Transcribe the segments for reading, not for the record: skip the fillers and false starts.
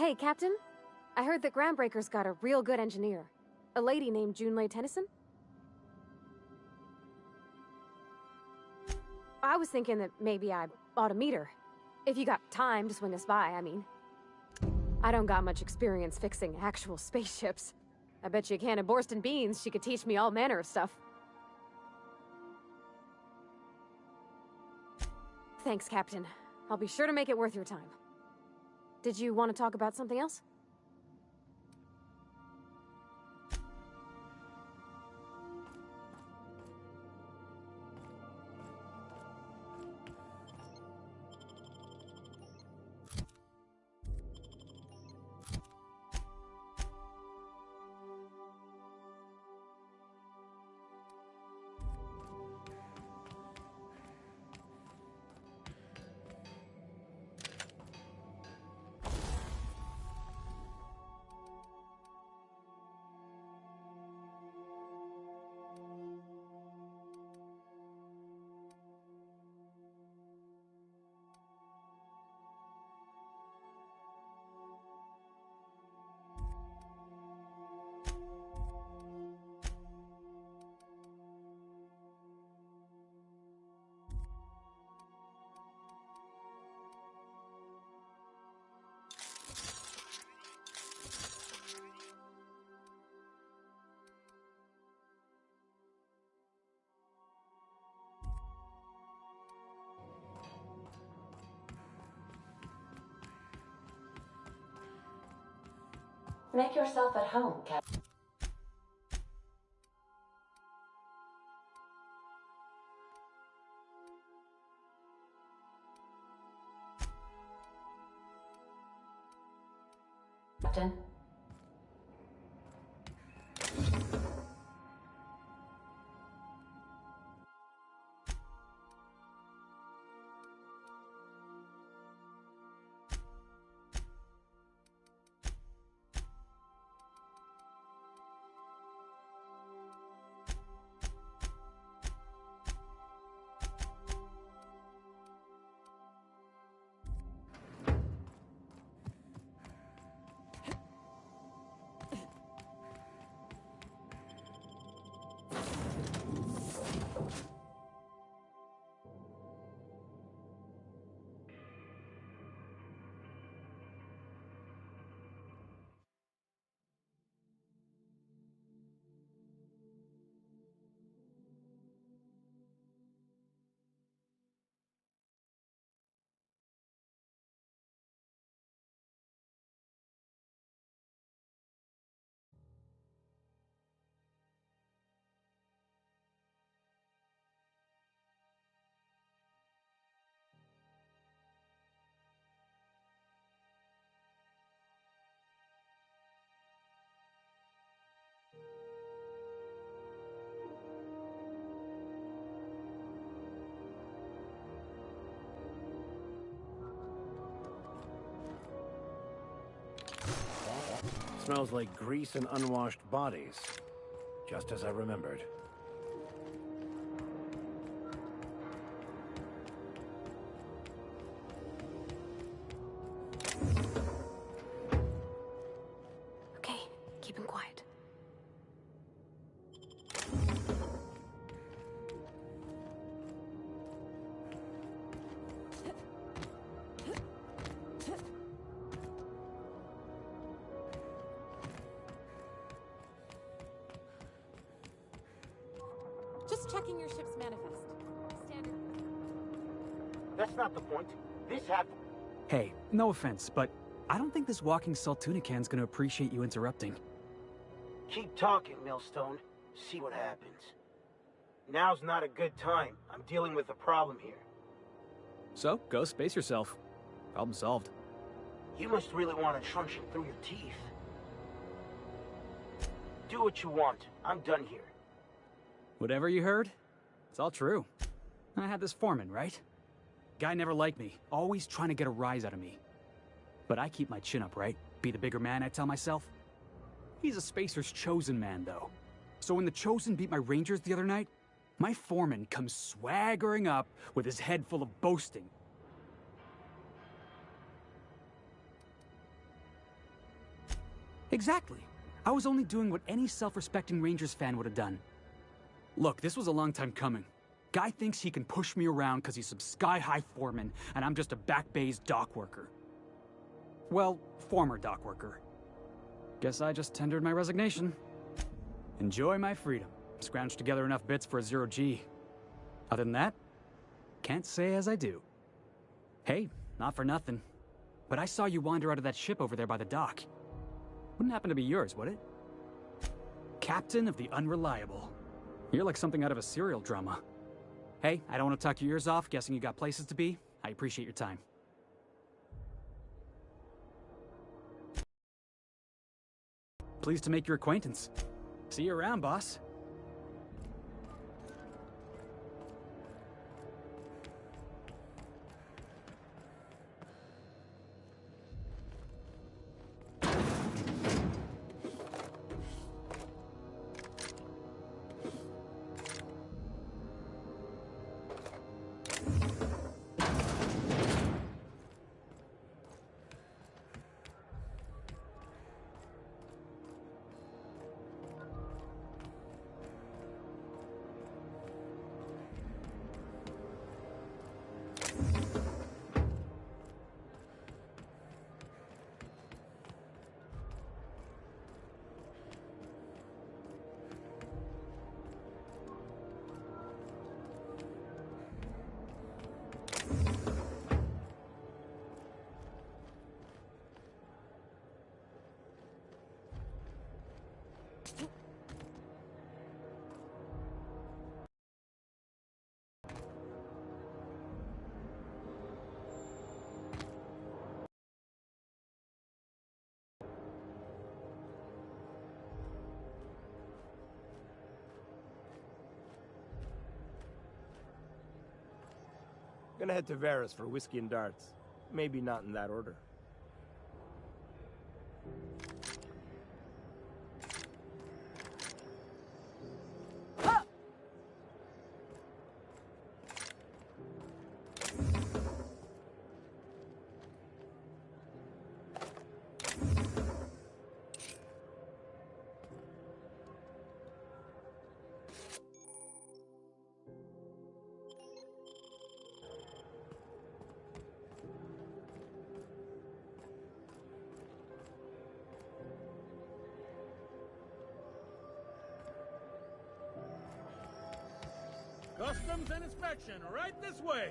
Hey, Captain. I heard that Groundbreaker's got a real good engineer. A lady named Junlei Tennyson? I was thinking that maybe I ought to meet her. If you got time to swing us by, I mean. I don't got much experience fixing actual spaceships. I bet you a can of Borston beans she could teach me all manner of stuff. Thanks, Captain. I'll be sure to make it worth your time. Did you want to talk about something else? Make yourself at home, Captain. Smells like grease and unwashed bodies. Just as I remembered. Okay, keep him quiet. Just checking your ship's manifest. Standard. That's not the point. This happened. Hey, no offense, but I don't think this walking salt tuna can's gonna appreciate you interrupting. Keep talking, Millstone. See what happens. Now's not a good time. I'm dealing with a problem here. So, go space yourself. Problem solved. You must really want to truncheon through your teeth. Do what you want. I'm done here. Whatever you heard, it's all true. I had this foreman, right? Guy never liked me, always trying to get a rise out of me. But I keep my chin up, right? Be the bigger man, I tell myself. He's a Spacer's chosen man, though. So when the Chosen beat my Rangers the other night, my foreman comes swaggering up with his head full of boasting. Exactly. I was only doing what any self-respecting Rangers fan would have done. Look, this was a long time coming. Guy thinks he can push me around because he's some sky-high foreman, and I'm just a back bay's dock worker. Well, former dock worker. Guess I just tendered my resignation. Enjoy my freedom. Scrounged together enough bits for a 0G. Other than that, can't say as I do. Hey, not for nothing, but I saw you wander out of that ship over there by the dock. Wouldn't happen to be yours, would it? Captain of the Unreliable. You're like something out of a serial drama. Hey, I don't want to talk your ears off, guessing you got places to be. I appreciate your time. Pleased to make your acquaintance. See you around, boss. Gonna head to Vera's for whiskey and darts. Maybe not in that order. Customs and inspection, right this way.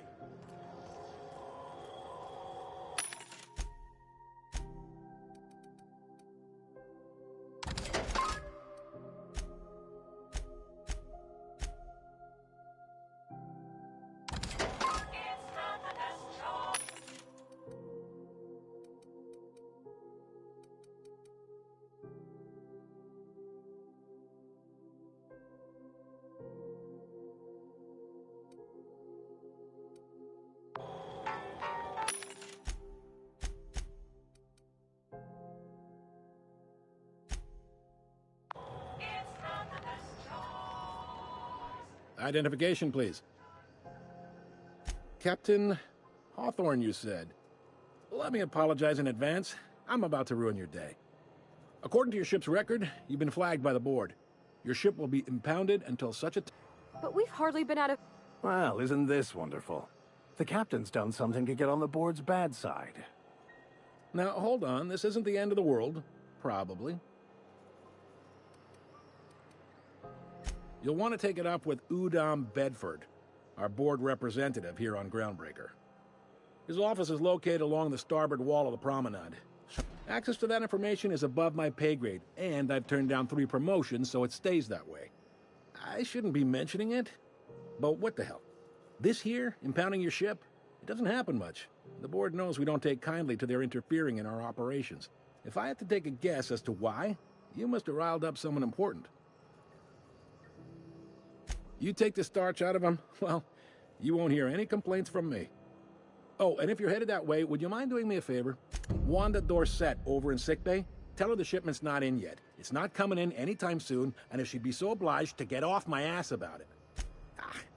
Identification, please. Captain Hawthorne, you said. Let me apologize in advance. I'm about to ruin your day. According to your ship's record, you've been flagged by the board. Your ship will be impounded until such a But we've hardly been out of... Well, isn't this wonderful? The captain's done something to get on the board's bad side. Now, hold on. This isn't the end of the world. Probably. You'll want to take it up with Udom Bedford, our board representative here on Groundbreaker. His office is located along the starboard wall of the promenade. Access to that information is above my pay grade, and I've turned down 3 promotions, so it stays that way. I shouldn't be mentioning it, but what the hell? This here, impounding your ship, it doesn't happen much. The board knows we don't take kindly to their interfering in our operations. If I had to take a guess as to why, you must have riled up someone important. You take the starch out of them, well, you won't hear any complaints from me. Oh, and if you're headed that way, would you mind doing me a favor? Wanda Dorset over in sickbay, tell her the shipment's not in yet. It's not coming in anytime soon, and if she'd be so obliged to get off my ass about it.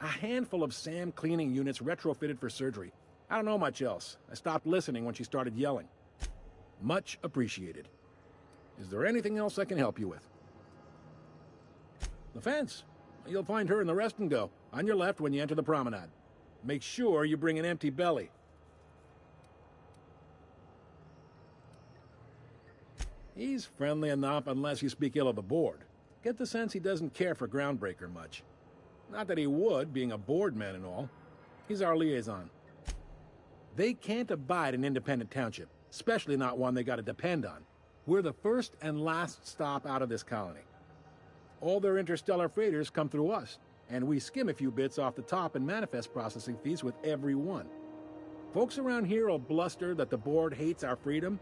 A handful of SAM cleaning units retrofitted for surgery. I don't know much else. I stopped listening when she started yelling. Much appreciated. Is there anything else I can help you with? The fence. You'll find her in the rest and go, on your left when you enter the promenade. Make sure you bring an empty belly. He's friendly enough unless you speak ill of the board. Get the sense he doesn't care for Groundbreaker much. Not that he would, being a board man and all. He's our liaison. They can't abide an independent township, especially not one they gotta depend on. We're the first and last stop out of this colony. All their interstellar freighters come through us, and we skim a few bits off the top in manifest processing fees with every one. Folks around here will bluster that the board hates our freedom,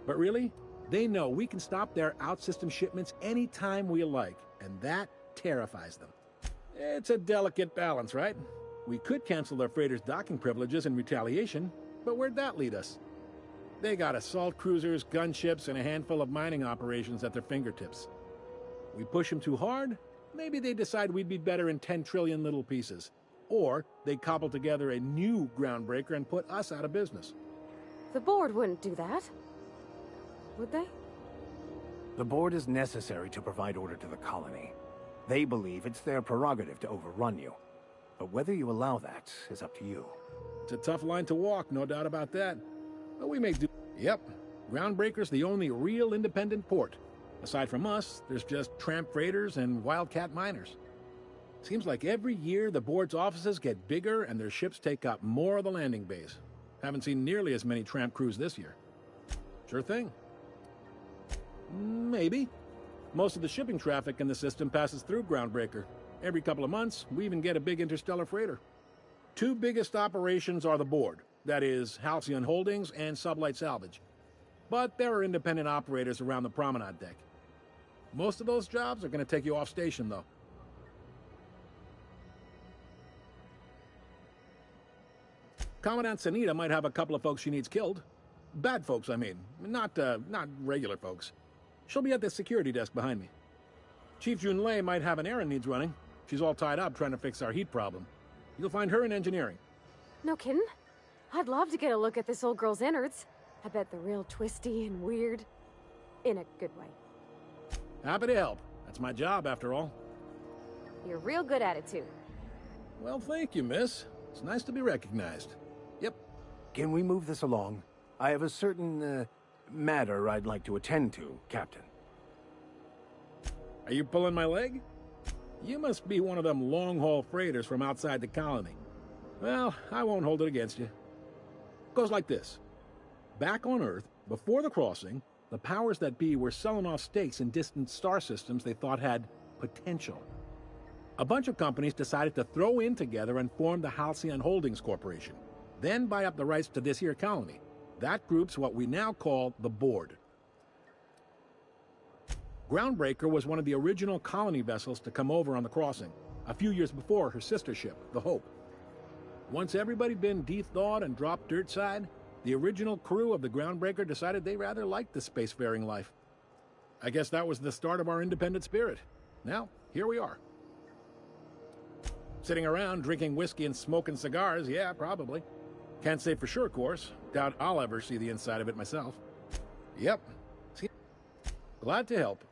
but really, they know we can stop their out-system shipments anytime we like, and that terrifies them. It's a delicate balance, right? We could cancel their freighters' docking privileges in retaliation, but where'd that lead us? They got assault cruisers, gunships, and a handful of mining operations at their fingertips. We push them too hard, maybe they decide we'd be better in 10 trillion little pieces. Or they cobble together a new Groundbreaker and put us out of business. The board wouldn't do that. Would they? The board is necessary to provide order to the colony. They believe it's their prerogative to overrun you. But whether you allow that is up to you. It's a tough line to walk, no doubt about that. But we make do. Yep, Groundbreaker's the only real independent port. Aside from us, there's just tramp freighters and wildcat miners. Seems like every year the board's offices get bigger and their ships take up more of the landing bays. Haven't seen nearly as many tramp crews this year. Sure thing. Maybe. Most of the shipping traffic in the system passes through Groundbreaker. Every couple of months, we even get a big interstellar freighter. Two biggest operations are the board. That is, Halcyon Holdings and Sublight Salvage. But there are independent operators around the promenade deck. Most of those jobs are going to take you off station, though. Commandant Sanita might have a couple of folks she needs killed. Bad folks, I mean. Not regular folks. She'll be at the security desk behind me. Chief Junlei might have an errand needs running. She's all tied up trying to fix our heat problem. You'll find her in engineering. No kidding? I'd love to get a look at this old girl's innards. I bet they're real twisty and weird. In a good way. Happy to help. That's my job, after all. You're real good at it, too. Well, thank you, miss. It's nice to be recognized. Yep. Can we move this along? I have a certain, matter I'd like to attend to, Captain. Are you pulling my leg? You must be one of them long-haul freighters from outside the colony. Well, I won't hold it against you. Goes like this. Back on Earth, before the crossing, the powers that be were selling off stakes in distant star systems they thought had potential. A bunch of companies decided to throw in together and form the Halcyon Holdings Corporation, then buy up the rights to this here colony. That group's what we now call the Board. Groundbreaker was one of the original colony vessels to come over on the crossing, a few years before her sister ship, the Hope. Once everybody been de-thawed and dropped dirt side, the original crew of the Groundbreaker decided they rather liked the spacefaring life. I guess that was the start of our independent spirit. Now, here we are. Sitting around drinking whiskey and smoking cigars, yeah, probably. Can't say for sure, of course. Doubt I'll ever see the inside of it myself. Yep. Glad to help.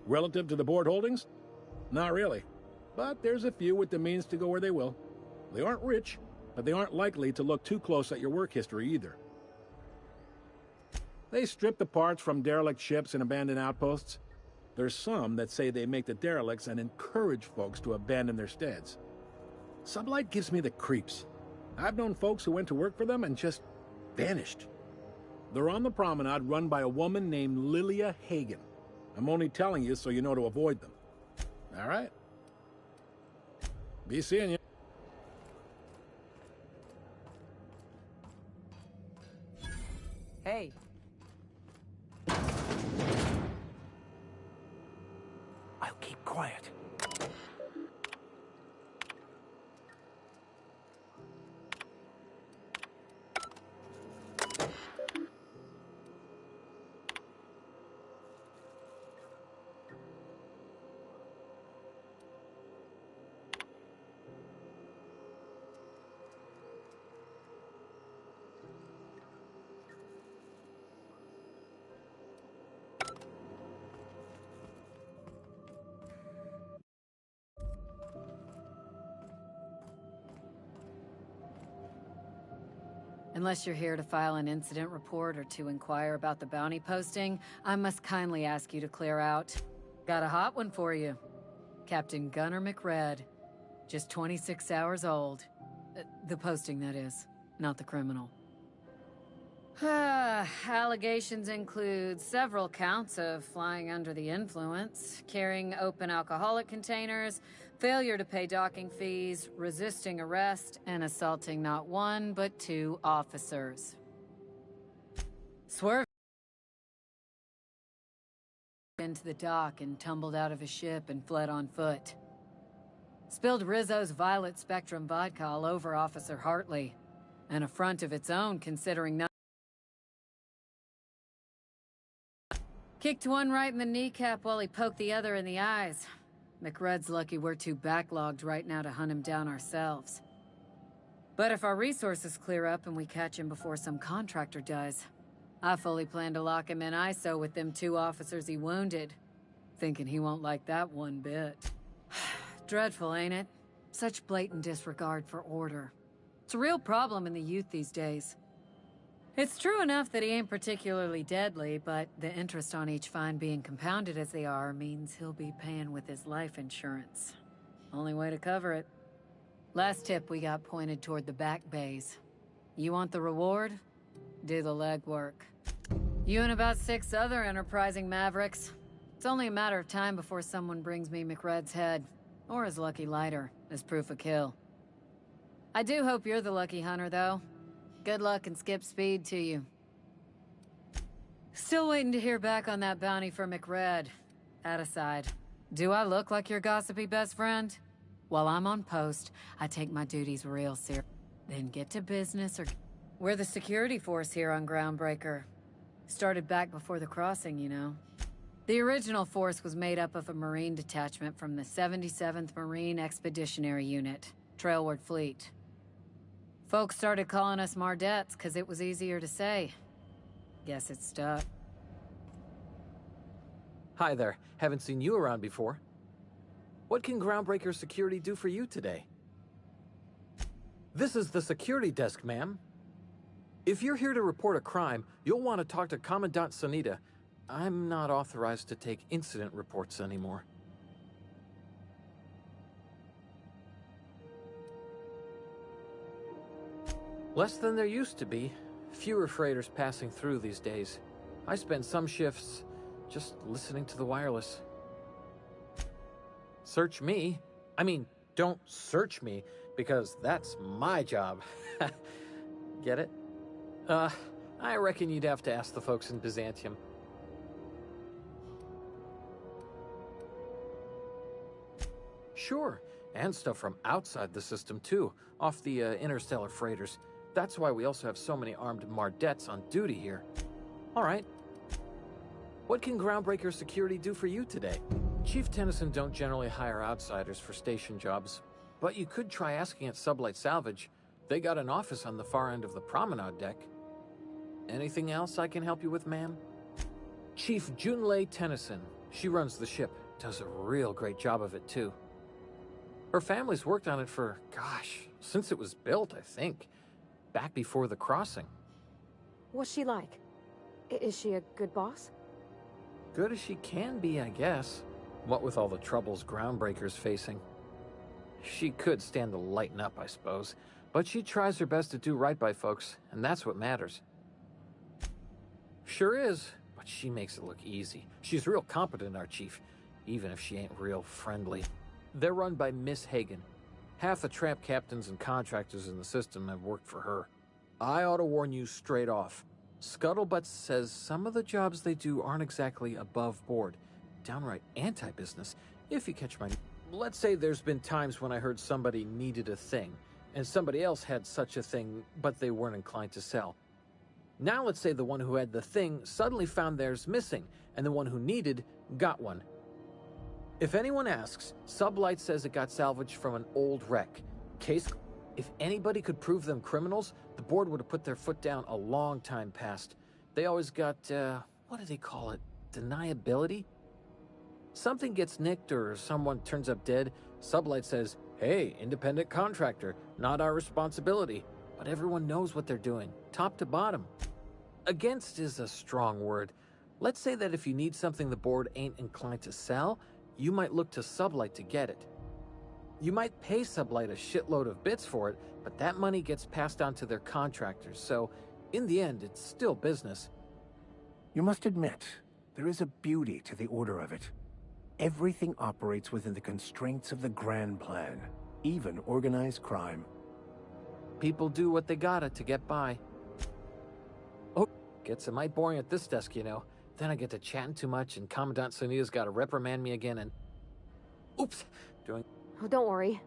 Relative to the board holdings? Not really. But there's a few with the means to go where they will. They aren't rich, but they aren't likely to look too close at your work history either. They strip the parts from derelict ships and abandoned outposts. There's some that say they make the derelicts and encourage folks to abandon their steads. Sublight gives me the creeps. I've known folks who went to work for them and just vanished. They're on the promenade run by a woman named Lilia Hagen. I'm only telling you so you know to avoid them. All right. Be seeing you. Hey. I'll keep quiet. Unless you're here to file an incident report or to inquire about the bounty posting, I must kindly ask you to clear out. Got a hot one for you. Captain Gunnar McRed. Just 26 hours old. The posting, that is, not the criminal. Allegations include several counts of flying under the influence, carrying open alcoholic containers, failure to pay docking fees, resisting arrest, and assaulting not one, but 2 officers. Swerve into the dock and tumbled out of his ship and fled on foot. Spilled Rizzo's Violet Spectrum vodka all over Officer Hartley. An affront of its own, considering kicked one right in the kneecap while he poked the other in the eyes. McRed's lucky we're too backlogged right now to hunt him down ourselves. But if our resources clear up and we catch him before some contractor does, I fully plan to lock him in ISO with them 2 officers he wounded. Thinking he won't like that one bit. Dreadful, ain't it? Such blatant disregard for order. It's a real problem in the youth these days. It's true enough that he ain't particularly deadly, but the interest on each fine being compounded as they are means he'll be paying with his life insurance. Only way to cover it. Last tip we got pointed toward the back bays. You want the reward? Do the legwork. You and about 6 other enterprising mavericks. It's only a matter of time before someone brings me McRed's head, or his lucky lighter, as proof of kill. I do hope you're the lucky hunter, though. Good luck and skip speed to you. Still waiting to hear back on that bounty for McRed. That aside, do I look like your gossipy best friend? While I'm on post, I take my duties real serious. Then get to business or... We're the security force here on Groundbreaker. Started back before the crossing, you know. The original force was made up of a Marine detachment from the 77th Marine Expeditionary Unit, Trailward Fleet. Folks started calling us Mardettes because it was easier to say. Guess it stuck. Hi there. Haven't seen you around before. What can Groundbreaker Security do for you today? This is the security desk, ma'am. If you're here to report a crime, you'll want to talk to Commandant Sanita. I'm not authorized to take incident reports anymore. Less than there used to be. Fewer freighters passing through these days. I spend some shifts just listening to the wireless. Search me? I mean, don't search me, because that's my job. Get it? I reckon you'd have to ask the folks in Byzantium. Sure, and stuff from outside the system too, off the interstellar freighters. That's why we also have so many armed Mardettes on duty here. All right. What can Groundbreaker Security do for you today? Chief Tennyson don't generally hire outsiders for station jobs, but you could try asking at Sublight Salvage. They got an office on the far end of the promenade deck. Anything else I can help you with, ma'am? Chief Junlei Tennyson. She runs the ship. Does a real great job of it, too. Her family's worked on it for, gosh, since it was built, I think. Back before the crossing. What's she like? Is she a good boss? Good as she can be, I guess. What with all the troubles Groundbreaker's facing. She could stand to lighten up, I suppose. But she tries her best to do right by folks, and that's what matters. Sure is, but she makes it look easy. She's real competent, our chief, even if she ain't real friendly. They're run by Miss Hagen. Half the tramp captains and contractors in the system have worked for her. I ought to warn you straight off. Scuttlebutt says some of the jobs they do aren't exactly above board. Downright anti-business, if you catch my... Let's say there's been times when I heard somebody needed a thing, and somebody else had such a thing, but they weren't inclined to sell. Now let's say the one who had the thing suddenly found theirs missing, and the one who needed got one. If anyone asks, Sublight says it got salvaged from an old wreck. Case... If anybody could prove them criminals, the board would have put their foot down a long time past. They always got, what do they call it? Deniability? Something gets nicked or someone turns up dead, Sublight says, hey, independent contractor, not our responsibility. but everyone knows what they're doing, top to bottom. Against is a strong word. Let's say that if you need something the board ain't inclined to sell, you might look to Sublight to get it. You might pay Sublight a shitload of bits for it, but that money gets passed on to their contractors, so in the end, it's still business. You must admit, there is a beauty to the order of it. Everything operates within the constraints of the grand plan, even organized crime. People do what they gotta to get by. Oh, gets a mite boring at this desk, you know. Then I get to chatting too much and Commandant Sonia's gotta reprimand me again and... Oops! Oh, don't worry.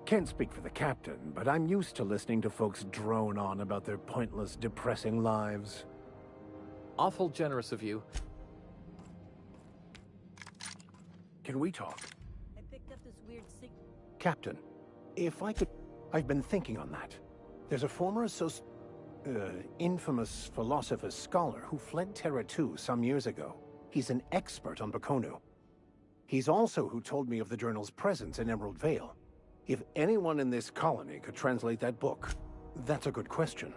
Can't speak for the captain, but I'm used to listening to folks drone on about their pointless, depressing lives. Awful generous of you. Can we talk? I picked up this weird Captain, if I could... I've been thinking on that. There's a former infamous philosopher scholar who fled Terra 2 some years ago. He's an expert on Bakonu. He's also who told me of the journal's presence in Emerald Vale. If anyone in this colony could translate that book, that's a good question.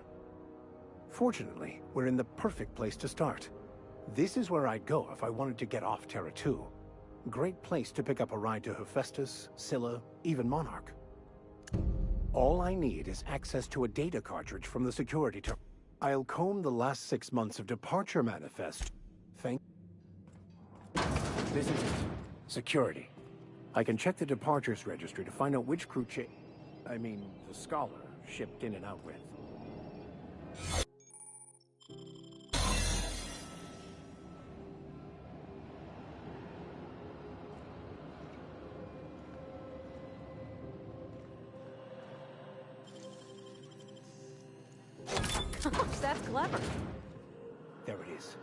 Fortunately, we're in the perfect place to start. This is where I'd go if I wanted to get off Terra 2. Great place to pick up a ride to Hephaestus, Scylla, even Monarch. All I need is access to a data cartridge from the security terminal. I'll comb the last 6 months of departure manifest. This is it. Security. I can check the departures registry to find out which crew the scholar shipped in and out with. That's clever. There it is.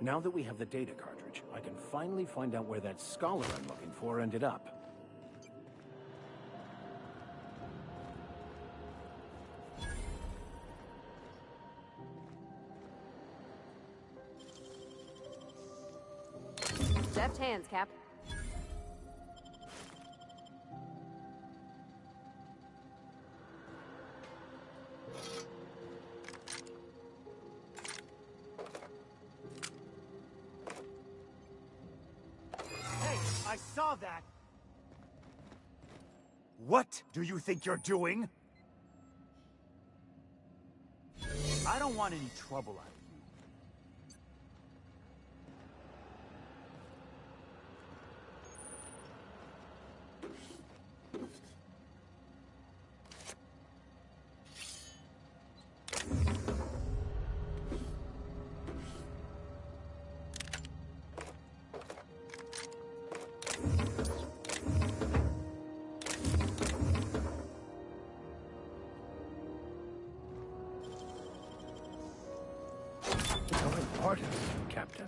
Now that we have the data cartridge, I can finally find out where that scholar I'm looking for ended up. Deft hands, Cap. I saw that! What do you think you're doing? I don't want any trouble out of Captain.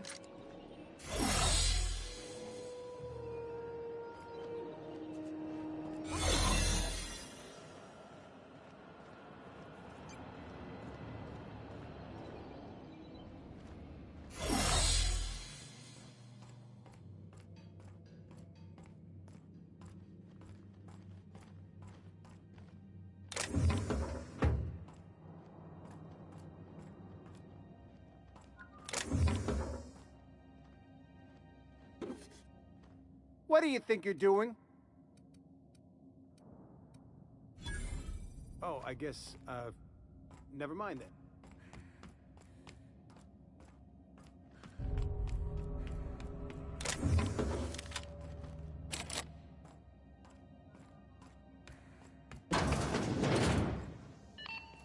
What do you think you're doing? Oh, I guess, never mind then.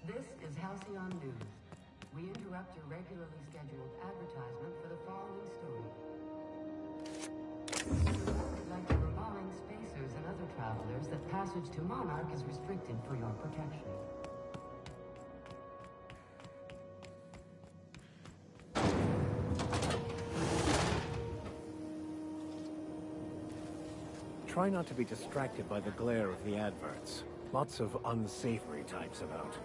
This is Halcyon News. We interrupt your regularly scheduled advertisement for the following story. We'd like to remind spacers and other travelers that passage to Monarch is restricted for your protection. Try not to be distracted by the glare of the adverts. Lots of unsavory types about.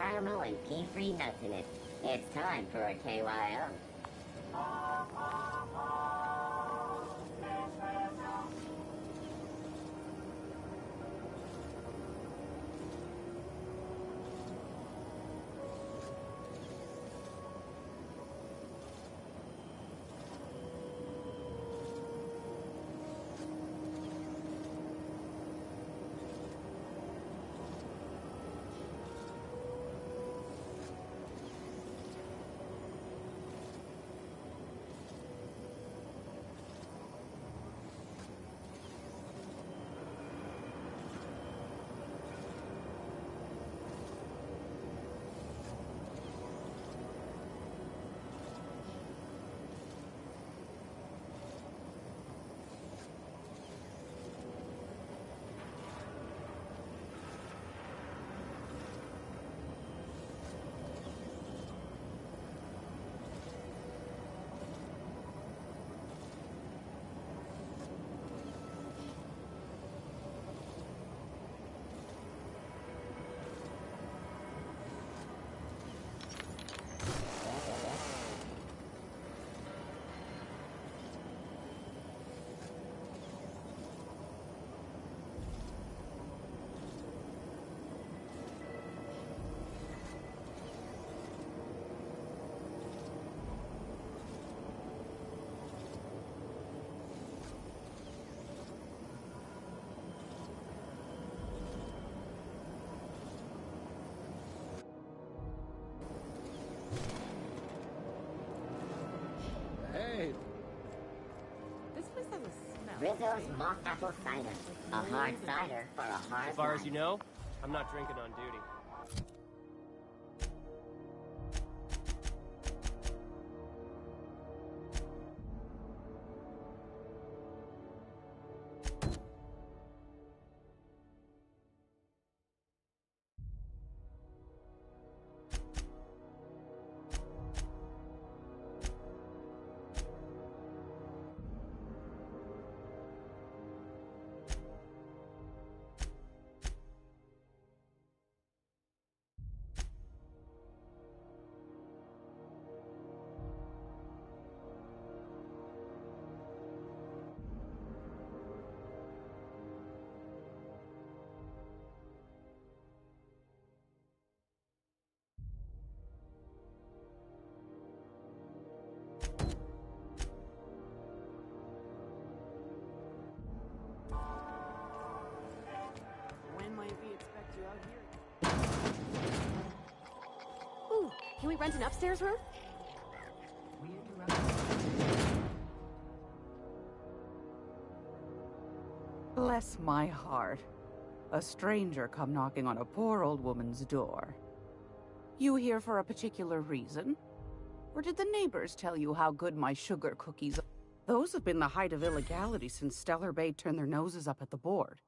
caramel and pea-free nuts in it. It's time for a KYO. Hey! This place has a smell. Rizzo's mock apple cider. A hard cider for a hard As far as life. you know, I'm not drinking on duty. When might we expect you out here? Ooh, can we rent an upstairs room? We interrupt. Bless my heart. A stranger come knocking on a poor old woman's door. You here for a particular reason? Or did the neighbors tell you how good my sugar cookies are? Those have been the height of illegality since Stellar Bay turned their noses up at the board.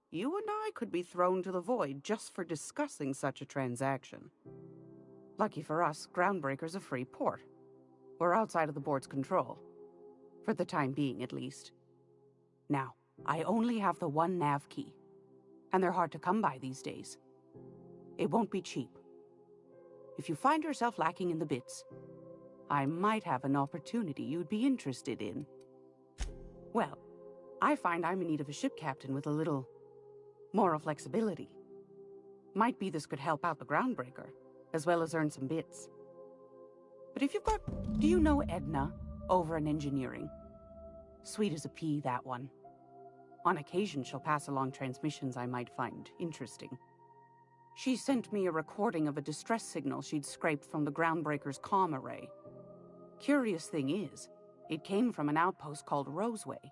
You and I could be thrown to the void just for discussing such a transaction. Lucky for us, Groundbreaker's a free port. We're outside of the board's control. For the time being, at least. Now, I only have the one nav key. And they're hard to come by these days. It won't be cheap. If you find yourself lacking in the bits, I might have an opportunity you'd be interested in. Well, I find I'm in need of a ship captain with a little moral flexibility. Might be this could help out the Groundbreaker, as well as earn some bits. But if you've got... Do you know Edna, over in engineering? Sweet as a pea, that one. On occasion, she'll pass along transmissions I might find interesting. She sent me a recording of a distress signal she'd scraped from the Groundbreaker's comm array. Curious thing is, it came from an outpost called Roseway.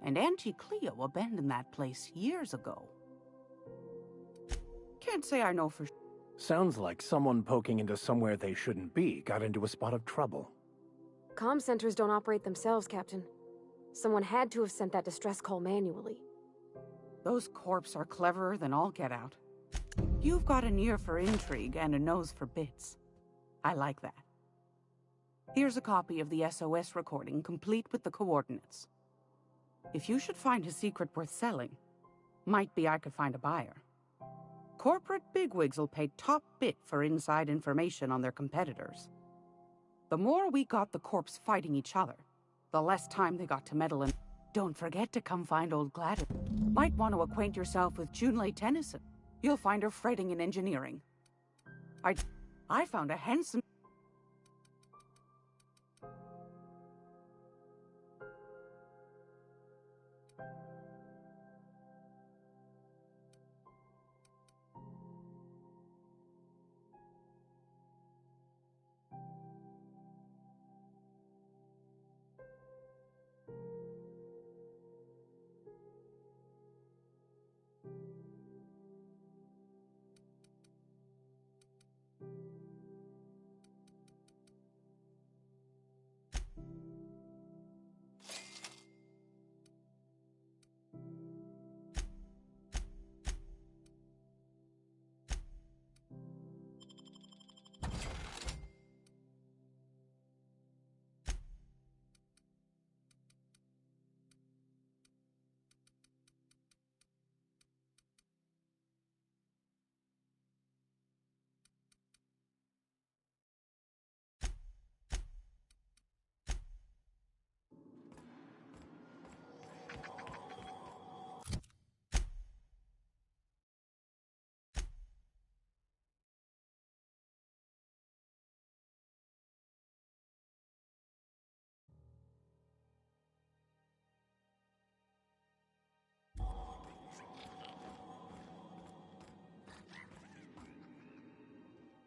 And Auntie Cleo abandoned that place years ago. Can't say I know for... Sounds like someone poking into somewhere they shouldn't be got into a spot of trouble. Comm centers don't operate themselves, Captain. Someone had to have sent that distress call manually. Those corps are cleverer than all get out. You've got an ear for intrigue and a nose for bits. I like that. Here's a copy of the SOS recording, complete with the coordinates. If you should find a secret worth selling, might be I could find a buyer. Corporate bigwigs will pay top bit for inside information on their competitors. The more we got the corps fighting each other, the less time they got to meddle in. Don't forget to come find old Gladys. Might want to acquaint yourself with Junlei Tennyson. You'll find her fretting in engineering. I found a handsome...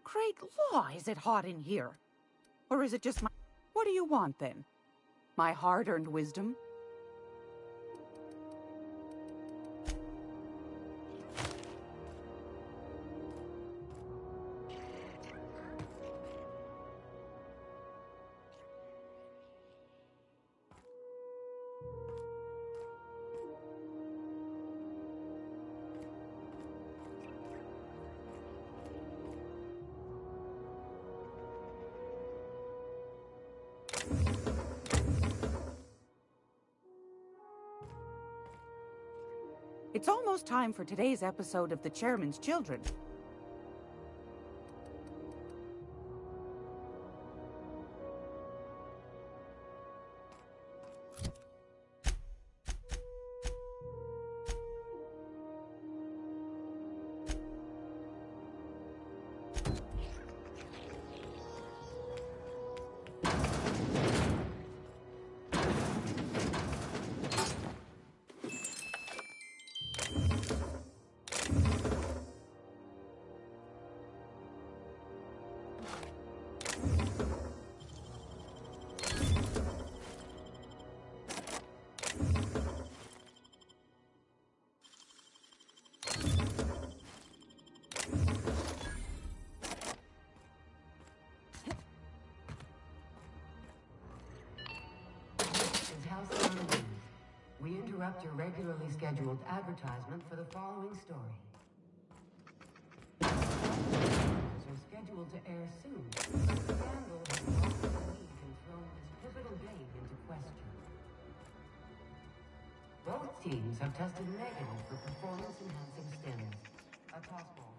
Great law, is it hot in here? Or is it just my... What do you want, then? My hard-earned wisdom? It's almost time for today's episode of The Chairman's Children. We interrupt your regularly scheduled advertisement for the following story. Are scheduled to air soon. Scandal has lost the league and thrown this pivotal game into question. Both teams have tested negative for performance-enhancing stims. A tossball.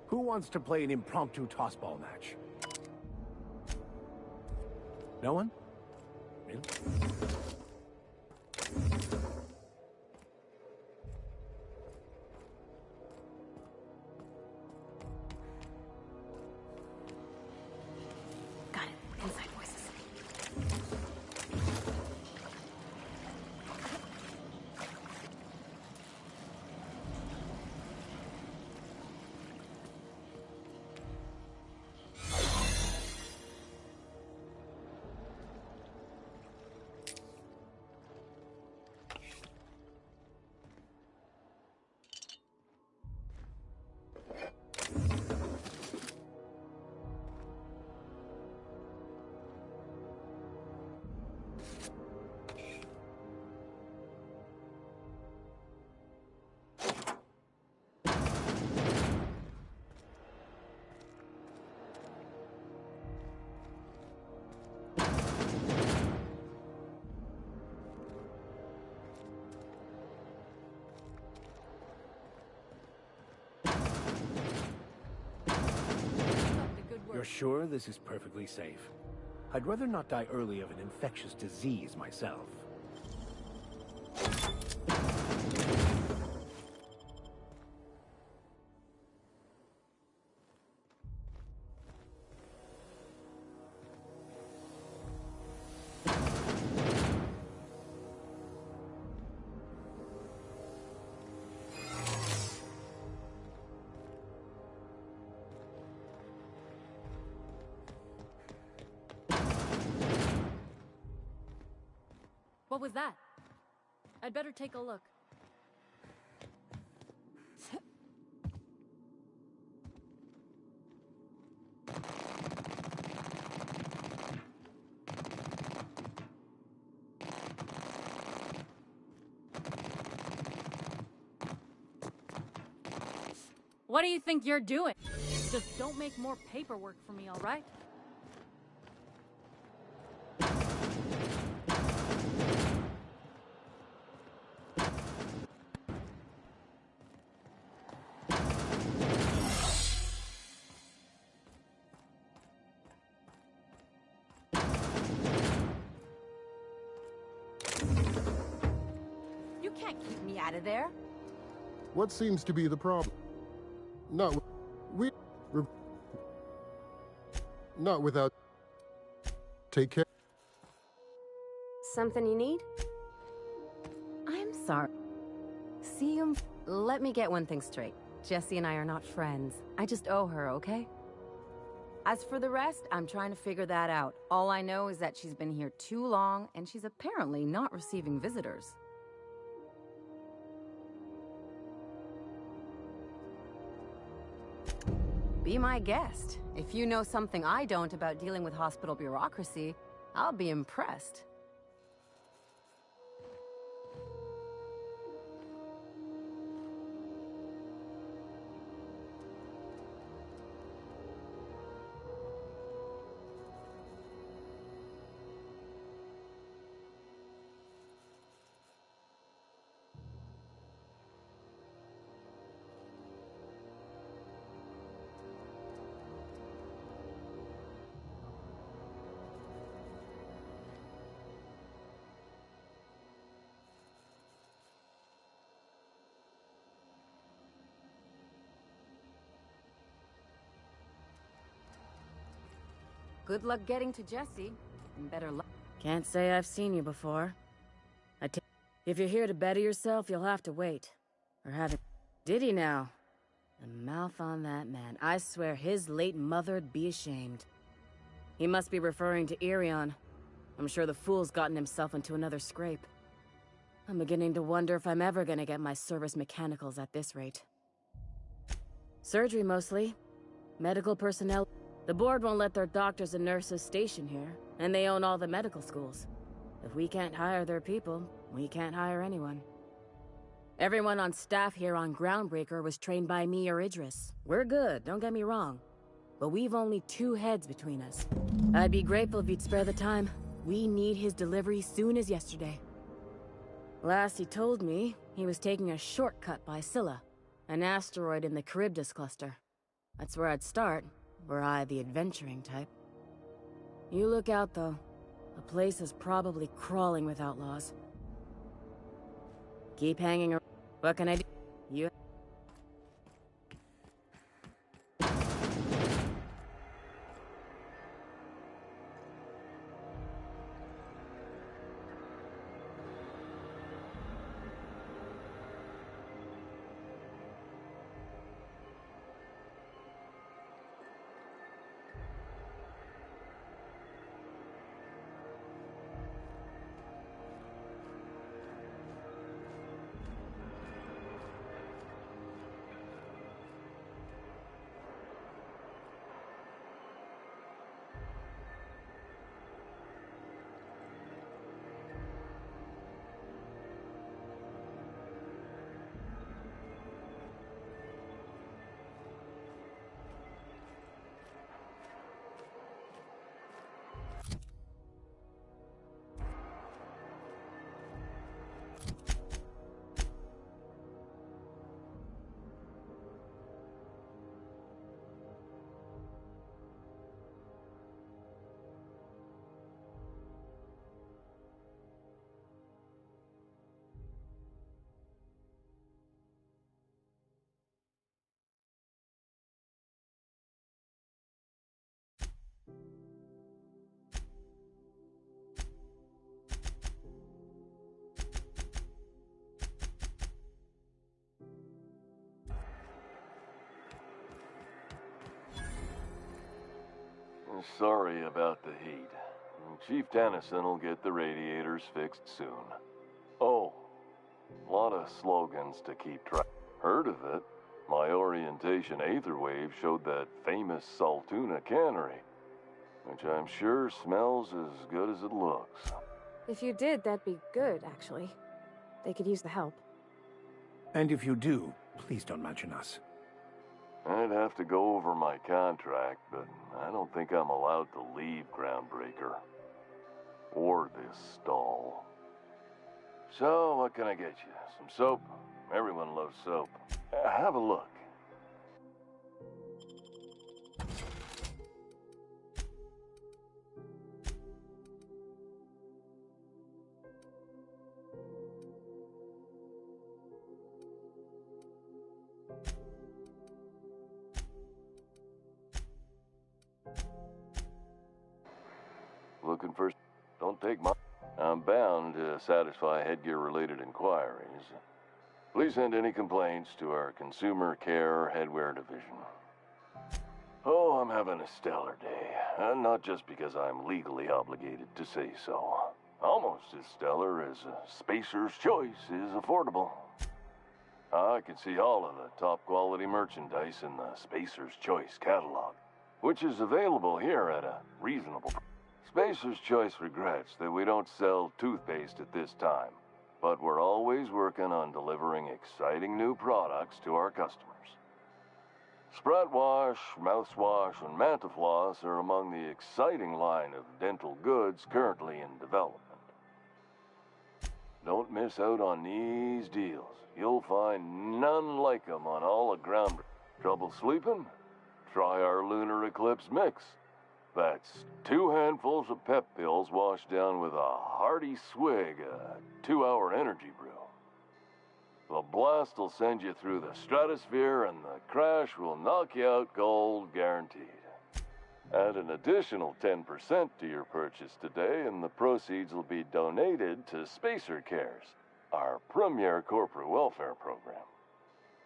Who wants to play an impromptu tossball match? No one? Really? Got it. Inside voices. You're sure this is perfectly safe? I'd rather not die early of an infectious disease myself. What was that? I'd better take a look. What do you think you're doing? Just don't make more paperwork for me, all right? You can't keep me out of there. What seems to be the problem? Not without... Take care. Something you need? I'm sorry. See you... Let me get one thing straight. Jessie and I are not friends. I just owe her, okay? As for the rest, I'm trying to figure that out. All I know is that she's been here too long, and she's apparently not receiving visitors. Be my guest. If you know something I don't about dealing with hospital bureaucracy, I'll be impressed. Good luck getting to Jessie. And better luck. Can't say I've seen you before. If you're here to better yourself, you'll have to wait. Or have it. Did he now? The mouth on that man. I swear his late mother'd be ashamed. He must be referring to Irion. I'm sure the fool's gotten himself into another scrape. I'm beginning to wonder if I'm ever gonna get my service mechanicals at this rate. Surgery mostly. Medical personnel. The board won't let their doctors and nurses station here, and they own all the medical schools. If we can't hire their people, we can't hire anyone. Everyone on staff here on Groundbreaker was trained by me or Idris. We're good, don't get me wrong. But we've only 2 heads between us. I'd be grateful if you'd spare the time. We need his delivery soon as yesterday. Last he told me, he was taking a shortcut by Scylla, an asteroid in the Charybdis cluster. That's where I'd start, were I the adventuring type. You look out, though. The place is probably crawling with outlaws. Keep hanging around. What can I do? You... Sorry about the heat. Chief Tennyson will get the radiators fixed soon. Oh, a lot of slogans to keep track. Heard of it? My orientation aetherwave showed that famous Saltuna cannery, which I'm sure smells as good as it looks. If you did, that'd be good, actually. They could use the help. And if you do, please don't mention us. I'd have to go over my contract, but I don't think I'm allowed to leave Groundbreaker. Or this stall. So, what can I get you? Some soap? Everyone loves soap. Have a look. Looking for... Don't take my... I'm bound to satisfy headgear-related inquiries. Please send any complaints to our Consumer Care Headwear Division. Oh, I'm having a stellar day. Not just because I'm legally obligated to say so. Almost as stellar as Spacer's Choice is affordable. I can see all of the top-quality merchandise in the Spacer's Choice catalog, which is available here at a reasonable price. Spacer's Choice regrets that we don't sell toothpaste at this time, but we're always working on delivering exciting new products to our customers. Sprout Wash, Mouthwash, and Mantafloss are among the exciting line of dental goods currently in development. Don't miss out on these deals. You'll find none like them on all of ground. Trouble sleeping? Try our Lunar Eclipse Mix. That's 2 handfuls of pep pills washed down with a hearty swig of 2-hour energy brew. The blast will send you through the stratosphere, and the crash will knock you out cold, guaranteed. Add an additional 10% to your purchase today, and the proceeds will be donated to Spacer Cares, our premier corporate welfare program.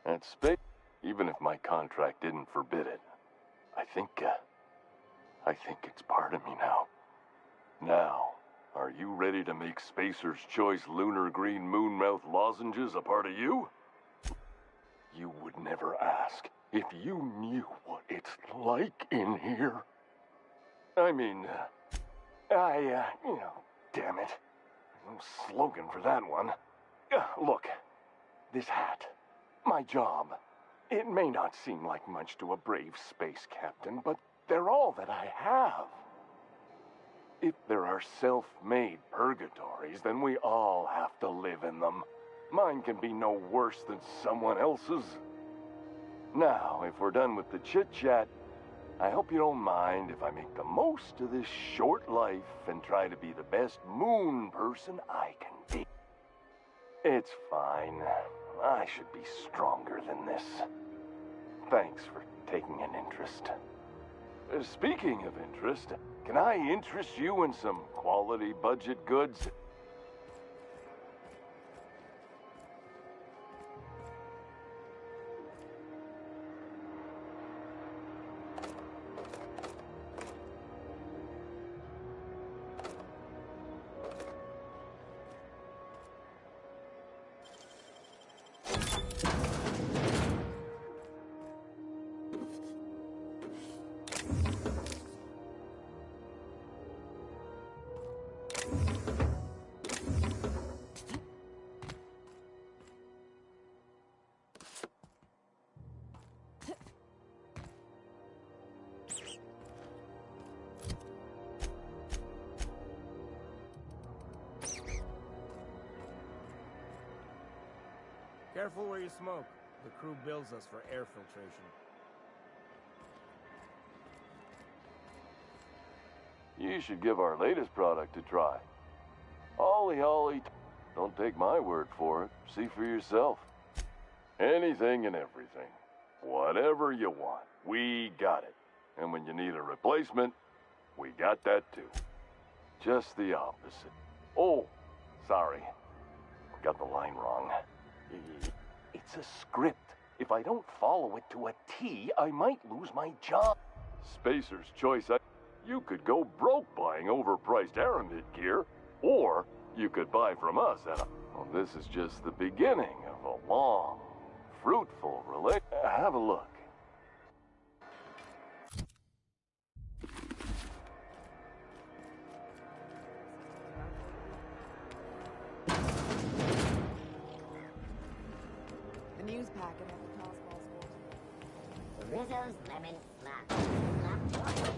At Space, even if my contract didn't forbid it, I think it's part of me now. Now, are you ready to make Spacer's Choice Lunar Green Moonmouth lozenges a part of you? You would never ask if you knew what it's like in here. I mean, damn it. No slogan for that one. Look, this hat, my job, it may not seem like much to a brave space captain, but they're all that I have. If there are self-made purgatories, then we all have to live in them. Mine can be no worse than someone else's. Now, if we're done with the chit-chat, I hope you don't mind if I make the most of this short life and try to be the best moon person I can be. It's fine. I should be stronger than this. Thanks for taking an interest. Speaking of interest, can I interest you in some quality budget goods? Careful where you smoke. The crew bills us for air filtration. You should give our latest product a try. Ollie, Ollie. Don't take my word for it. See for yourself. Anything and everything. Whatever you want, we got it. And when you need a replacement, we got that too. Just the opposite. Oh, sorry. Got the line wrong. It's a script. If I don't follow it to a T, I might lose my job. Spacer's Choice. You could go broke buying overpriced Aramid gear, or you could buy from us at a... Well, this is just the beginning of a long, fruitful relationship. Have a look. The news packet of the tossball score. Rizzo's lemon slap. Slap joy.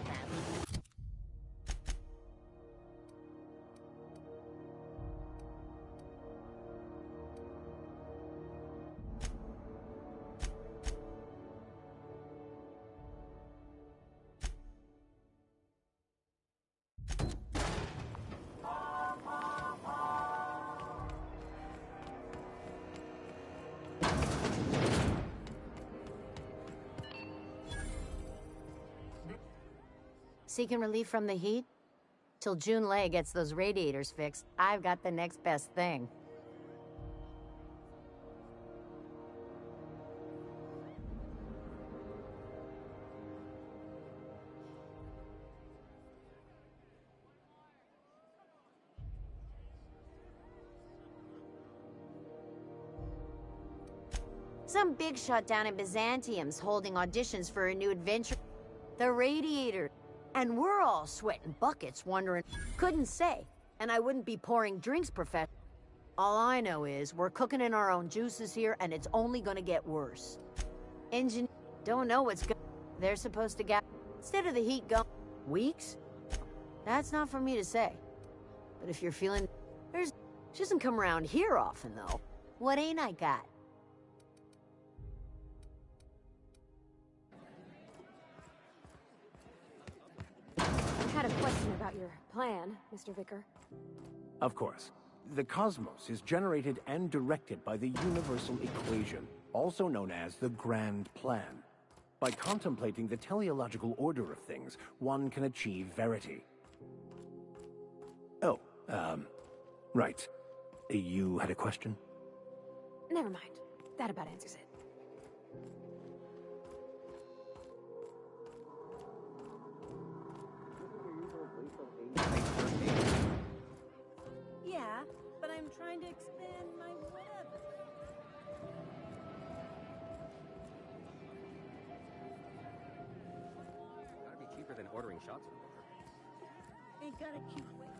Seeking relief from the heat? Till June Lay gets those radiators fixed, I've got the next best thing. Some big shot down in Byzantium's holding auditions for a new adventure. The Radiator. And we're all sweating buckets wondering. Couldn't say. And I wouldn't be pouring drinks professionally. All I know is we're cooking in our own juices here and it's only gonna get worse. Engineers don't know what's going. They're supposed to get... Instead of the heat going... Weeks? That's not for me to say. But if you're feeling... She doesn't come around here often, though. What ain't I got? I had a question about your plan, Mr. Vicar. Of course. The cosmos is generated and directed by the universal equation, also known as the Grand Plan. By contemplating the teleological order of things, one can achieve verity. Oh, right. You had a question? Never mind. That about answers it. Yeah, but I'm trying to expand my whatever. Gotta be cheaper than ordering shots from her. Ain't gotta keep waiting.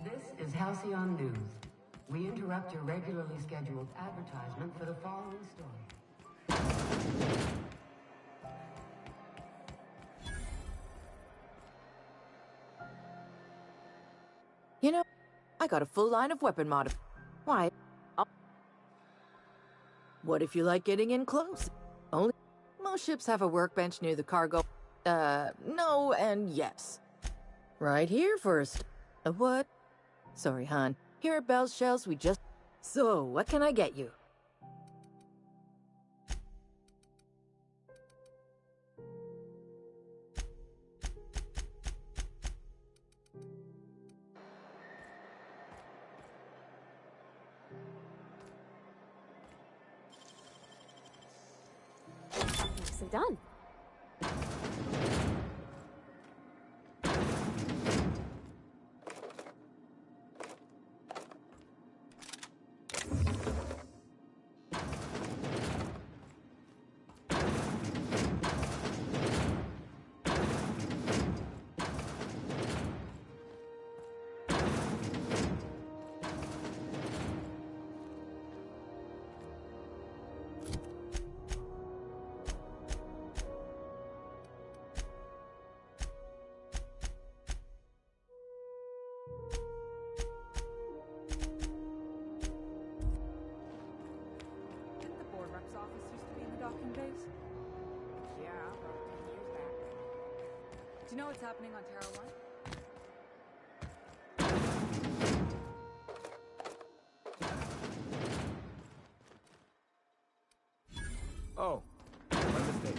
This is Halcyon News. We interrupt your regularly scheduled advertisement for the following story. You know, I got a full line of weapon mod. Why? What if you like getting in close? Only most ships have a workbench near the cargo. No and yes. Right here first. What? Sorry, hon. Here at Bell's Shells, we just... So, what can I get you? Nicely done. Do you know what's happening on Terra 1? Oh, my mistake.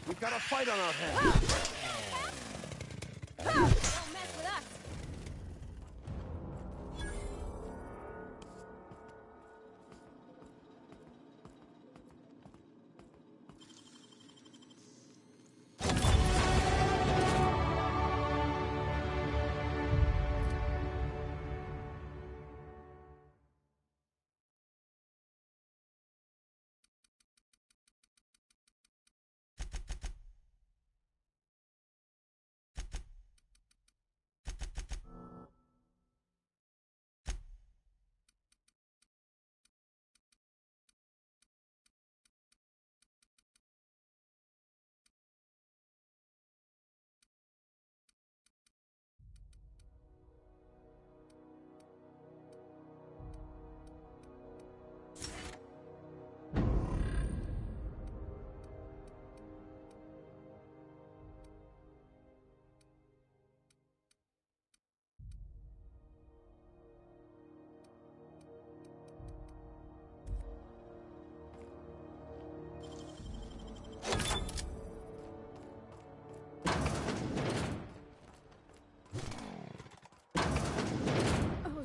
We've got a fight on our hands. Don't mess with us.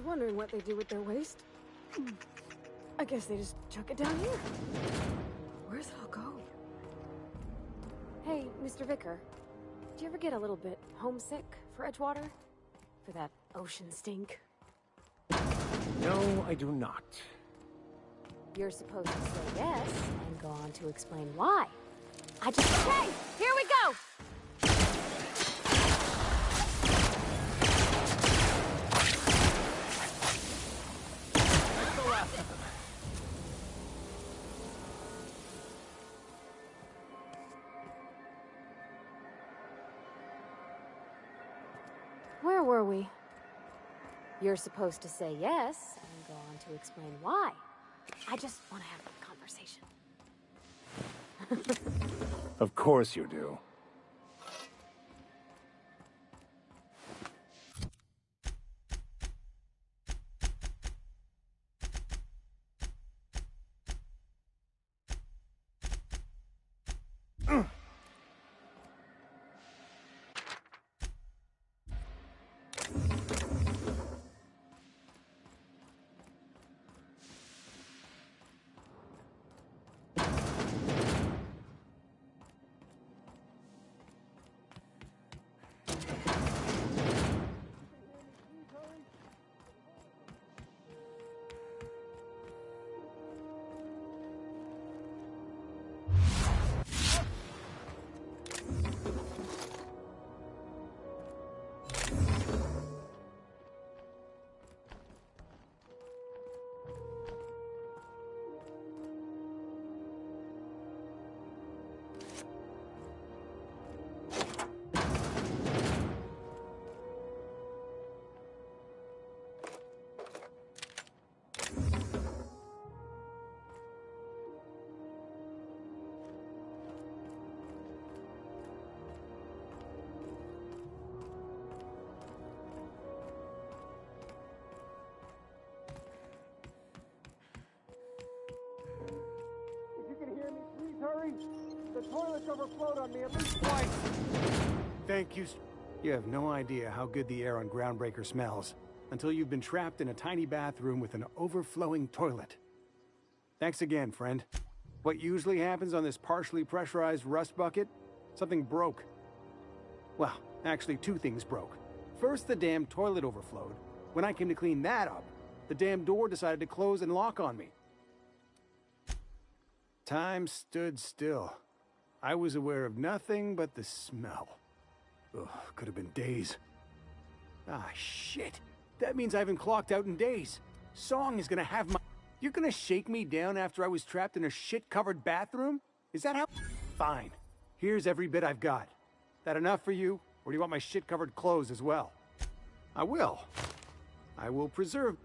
Wondering what they do with their waste. I guess they just chuck it down here. Where's it all go? Hey, Mr. Vicar. Do you ever get a little bit homesick for Edgewater? For that ocean stink? No, I do not. You're supposed to say yes and go on to explain why. I just... Hey! Here we go! Where were we? You're supposed to say yes and go on to explain why. I just want to have a conversation. Of course you do. Hurry! The toilets overflowed on me at least twice! Thank you. You have no idea how good the air on Groundbreaker smells until you've been trapped in a tiny bathroom with an overflowing toilet. Thanks again, friend. What usually happens on this partially pressurized rust bucket? Something broke. Well, actually two things broke. First, the damn toilet overflowed. When I came to clean that up, the damn door decided to close and lock on me. Time stood still. I was aware of nothing but the smell. Ugh, could have been days. Ah, shit. That means I haven't clocked out in days. Song is gonna have my... You're gonna shake me down after I was trapped in a shit-covered bathroom? Is that how? Fine. Here's every bit I've got. That enough for you? Or do you want my shit-covered clothes as well? I will. I will preserve...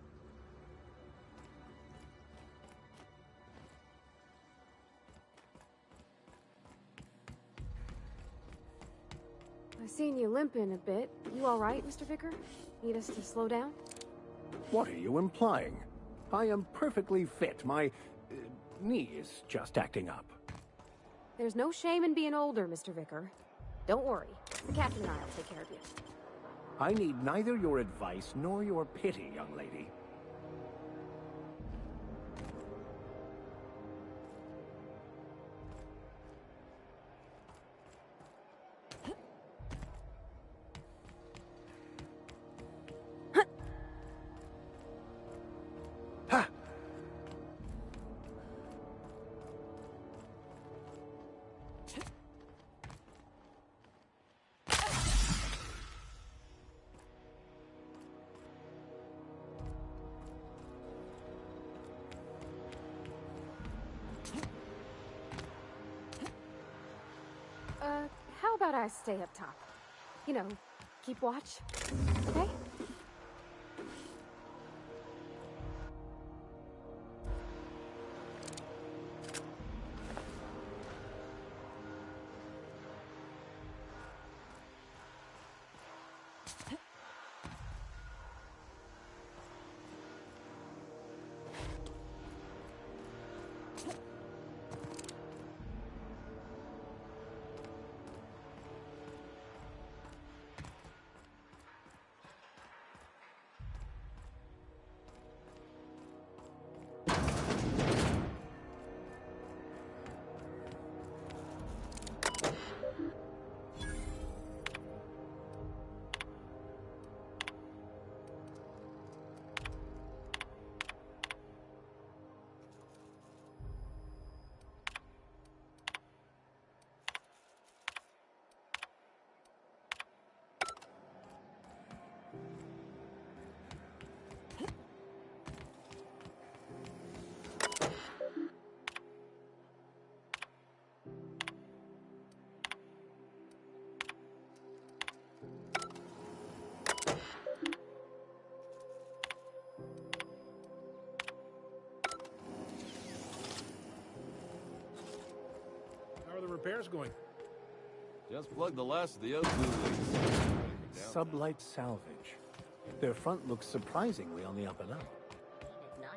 I've seen you limping a bit. You all right, Mr. Vicker? Need us to slow down? What are you implying? I am perfectly fit. My knee is just acting up. There's no shame in being older, Mr. Vicker. Don't worry. The captain and I will take care of you. I need neither your advice nor your pity, young lady. How about I stay up top? You know, keep watch, okay? How are the repairs going? Just plugged the last of the O2 leaks. Sublight salvage. Their front looks surprisingly on the up and up.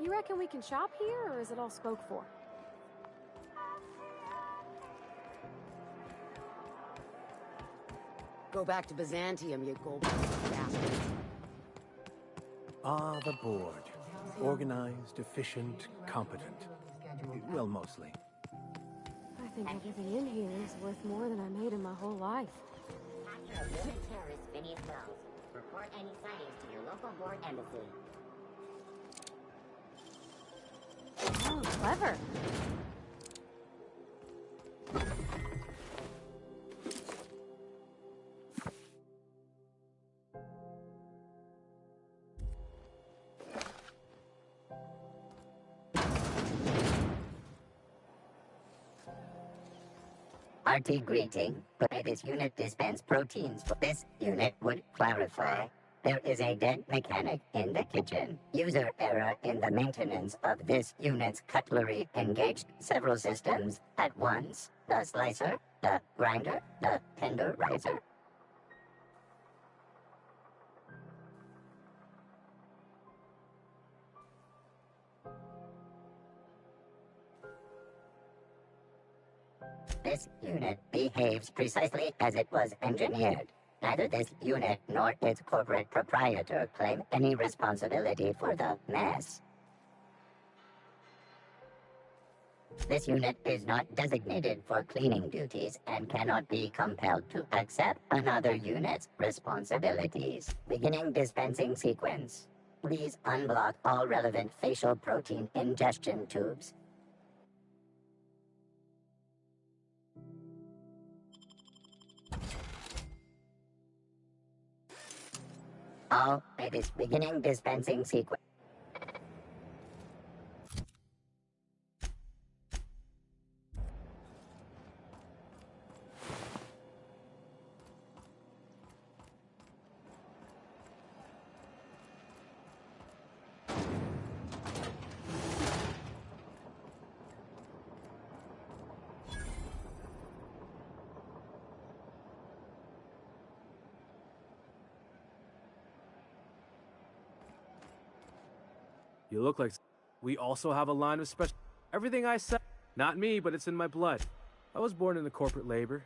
You reckon we can shop here, or is it all spoke for? Go back to Byzantium, you gold-plated bastards. Ah, the board. Organized, efficient, competent. Well, mostly. I think everything in here is worth more than I made in my whole life. After a violent terrorist beneath Wells, report any sightings to your local board embassy. Oh, clever. RT greeting, but this unit dispense proteins. This unit would clarify. There is a dead mechanic in the kitchen. User error in the maintenance of this unit's cutlery engaged several systems at once. The slicer, the grinder, the tenderizer. This unit behaves precisely as it was engineered. Neither this unit nor its corporate proprietor claim any responsibility for the mess. This unit is not designated for cleaning duties and cannot be compelled to accept another unit's responsibilities. Beginning dispensing sequence. Please unblock all relevant facial protein ingestion tubes. All it is beginning dispensing sequence. You look like... We also have a line of special... Everything I said... Not me, but it's in my blood. I was born into corporate labor.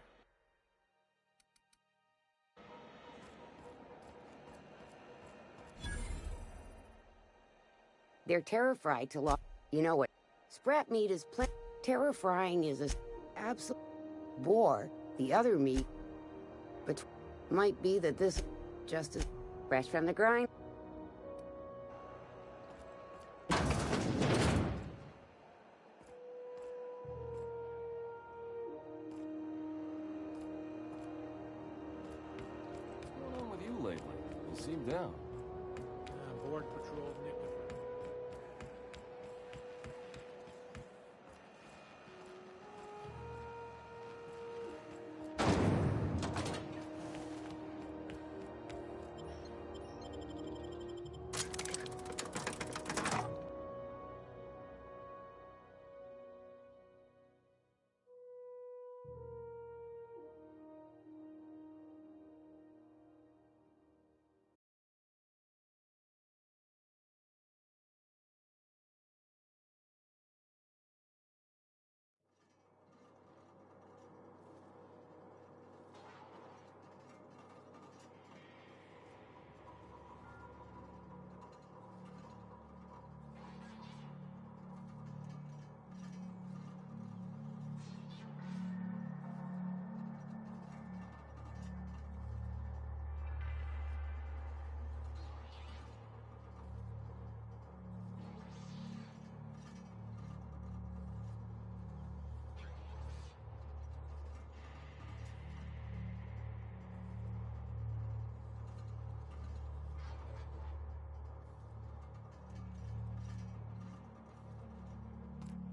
They're terrified to lock. You know what? Sprat meat is terror frying is a absolute bore. The other meat, but might be that this just as fresh from the grind. What's going on with you lately? You seem down. Board patrol Nick.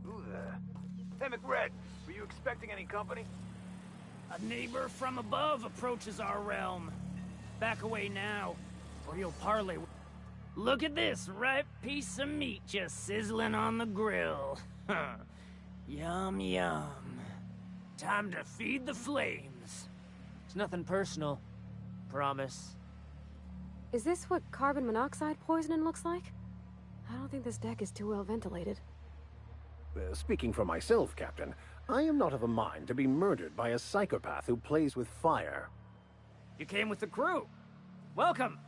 Who there? Hey, McRed, were you expecting any company? A neighbor from above approaches our realm. Back away now, or you'll parley with... Look at this ripe piece of meat just sizzling on the grill. Yum, yum. Time to feed the flames. It's nothing personal. Promise. Is this what carbon monoxide poisoning looks like? I don't think this deck is too well ventilated. Speaking for myself, Captain, I am not of a mind to be murdered by a psychopath who plays with fire. You came with the crew. Welcome.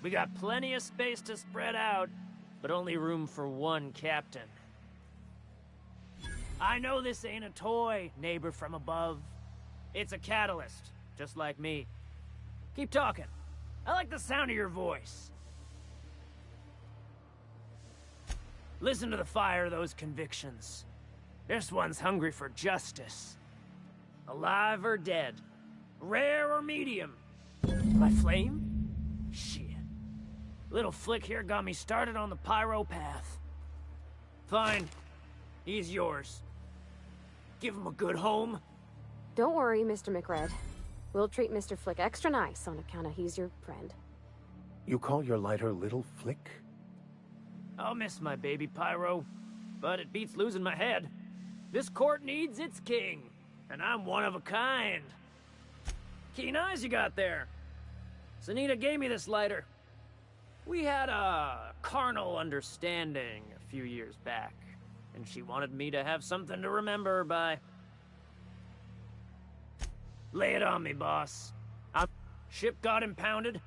We got plenty of space to spread out, but only room for one captain. I know this ain't a toy, neighbor from above. It's a catalyst, just like me. Keep talking. I like the sound of your voice. Listen to the fire of those convictions. This one's hungry for justice. Alive or dead. Rare or medium. My flame? Shit. Little flick here got me started on the pyro path. Fine. He's yours. Give him a good home. Don't worry, Mr. McRed. We'll treat Mr. Flick extra nice on account of he's your friend. You call your lighter Little Flick? I'll miss my baby Pyro, but it beats losing my head. This court needs its king, and I'm one of a kind. Keen eyes you got there. Sunita gave me this lighter. We had a carnal understanding a few years back, and she wanted me to have something to remember her by. Lay it on me, boss. Ship got impounded.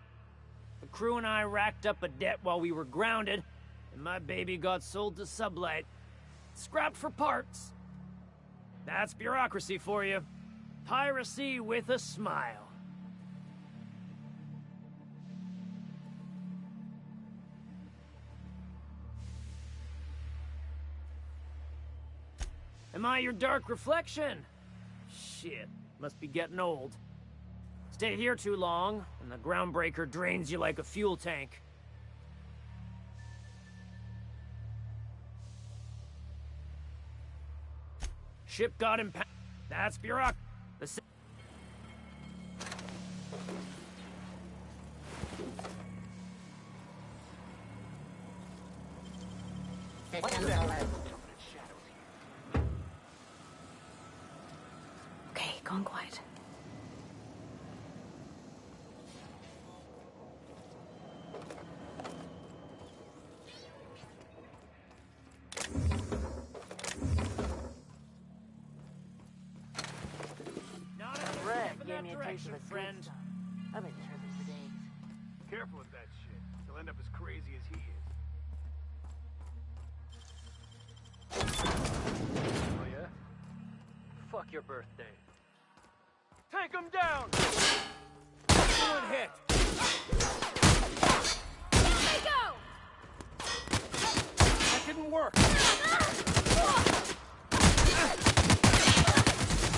The crew and I racked up a debt while we were grounded, and my baby got sold to Sublight. Scrapped for parts. That's bureaucracy for you. Piracy with a smile. Am I your dark reflection? Shit, must be getting old. Stay here too long, and the groundbreaker drains you like a fuel tank. Ship got impounded. That's bureaucracy. Okay, gone quiet. that direction, friend. I've been tripping for days. Careful with that shit. You'll end up as crazy as he is. Oh yeah? Fuck your birthday. Take him down! One hit! Here they go! That didn't work!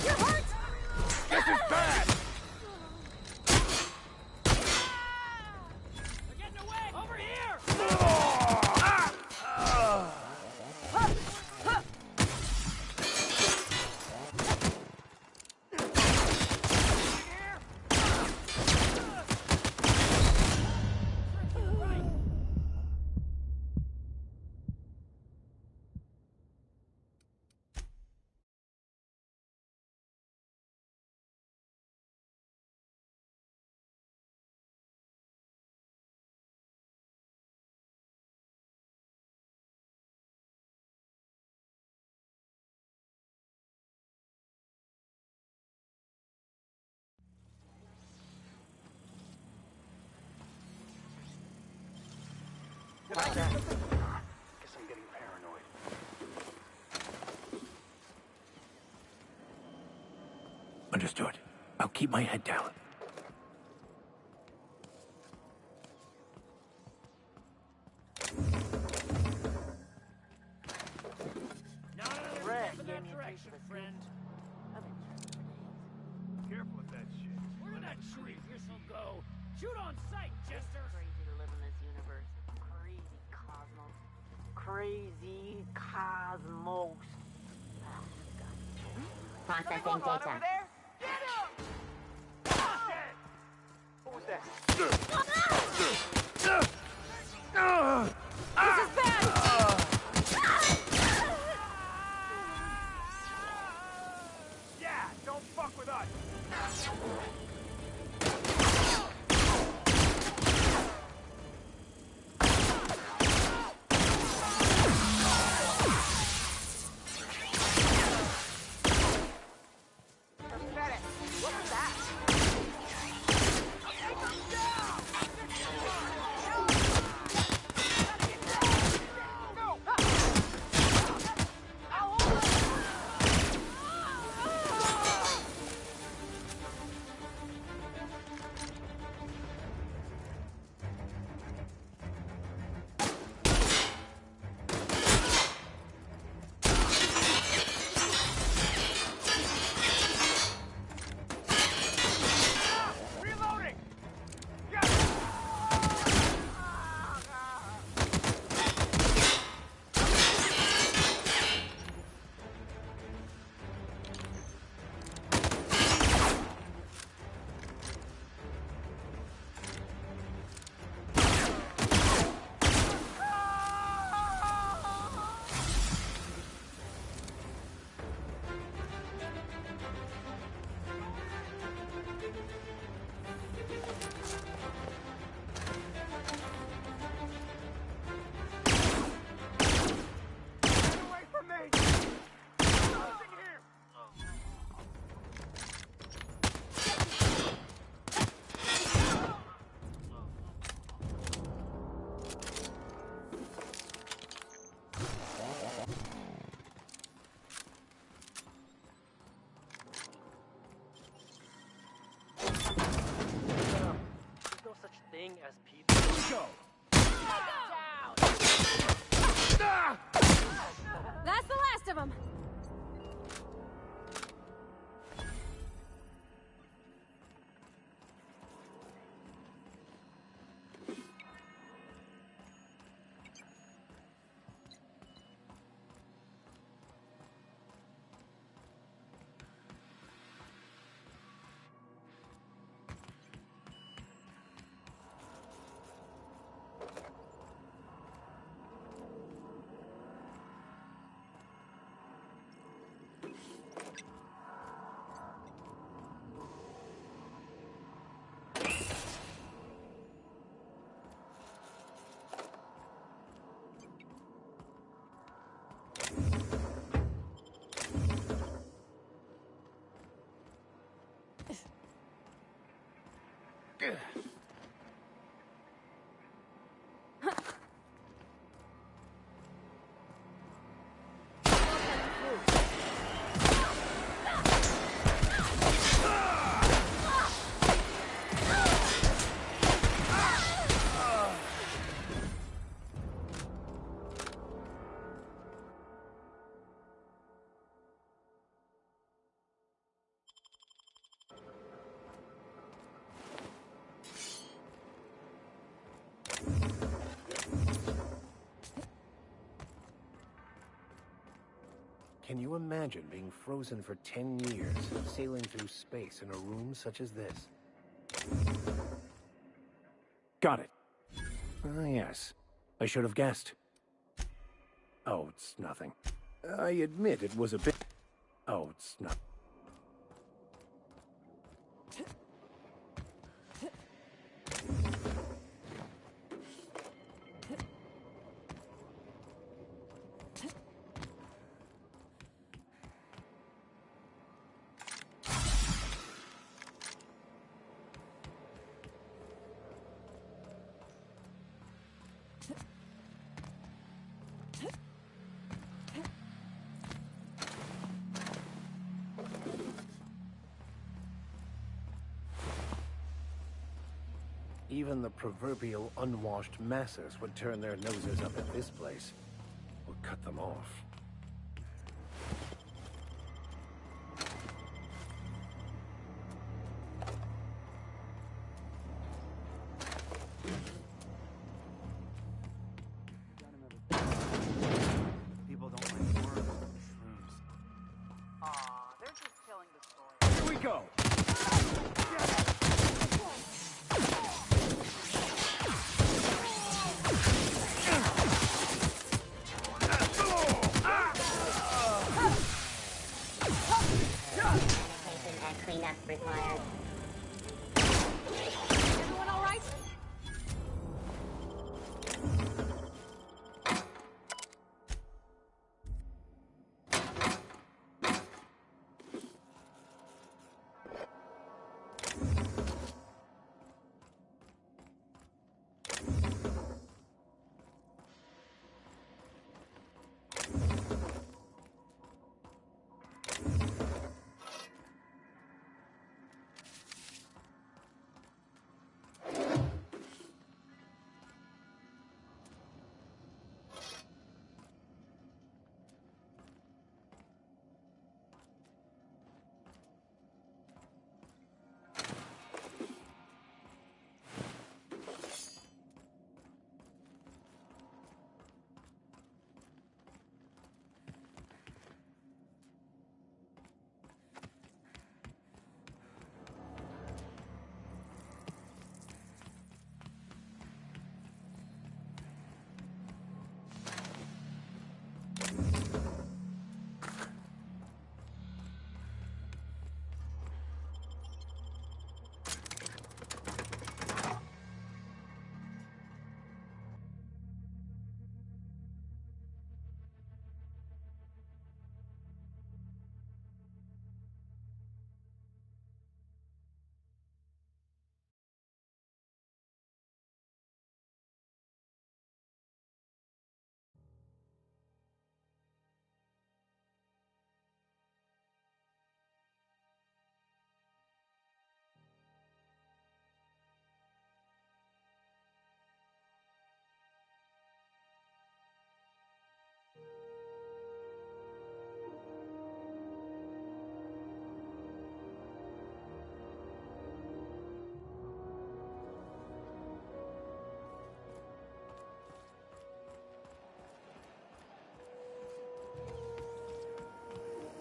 You're hurt! This is bad! They're getting away! Over here! Guess I'm getting paranoid. Understood. I'll keep my head down. Red, in that direction, friend. Careful with that shit. Where did that tree whistle go? Shoot on sight, Jester! Crazy to live in this universe. Crazy cosmos. Crazy cosmos. Processing data. What was that? This is bad! Yeah, don't fuck with us. What was that? thing as people. Go! That's the last of them. Can you imagine being frozen for 10 years, sailing through space in a room such as this? Got it. Ah, yes. I should have guessed. Oh, it's nothing. I admit it was a bit... Oh, it's not... Even the proverbial unwashed masses would turn their noses up at this place, or cut them off. People don't like worms or shrooms. Aw, they're just telling the story. Here we go! Cleanup required. Everyone all right?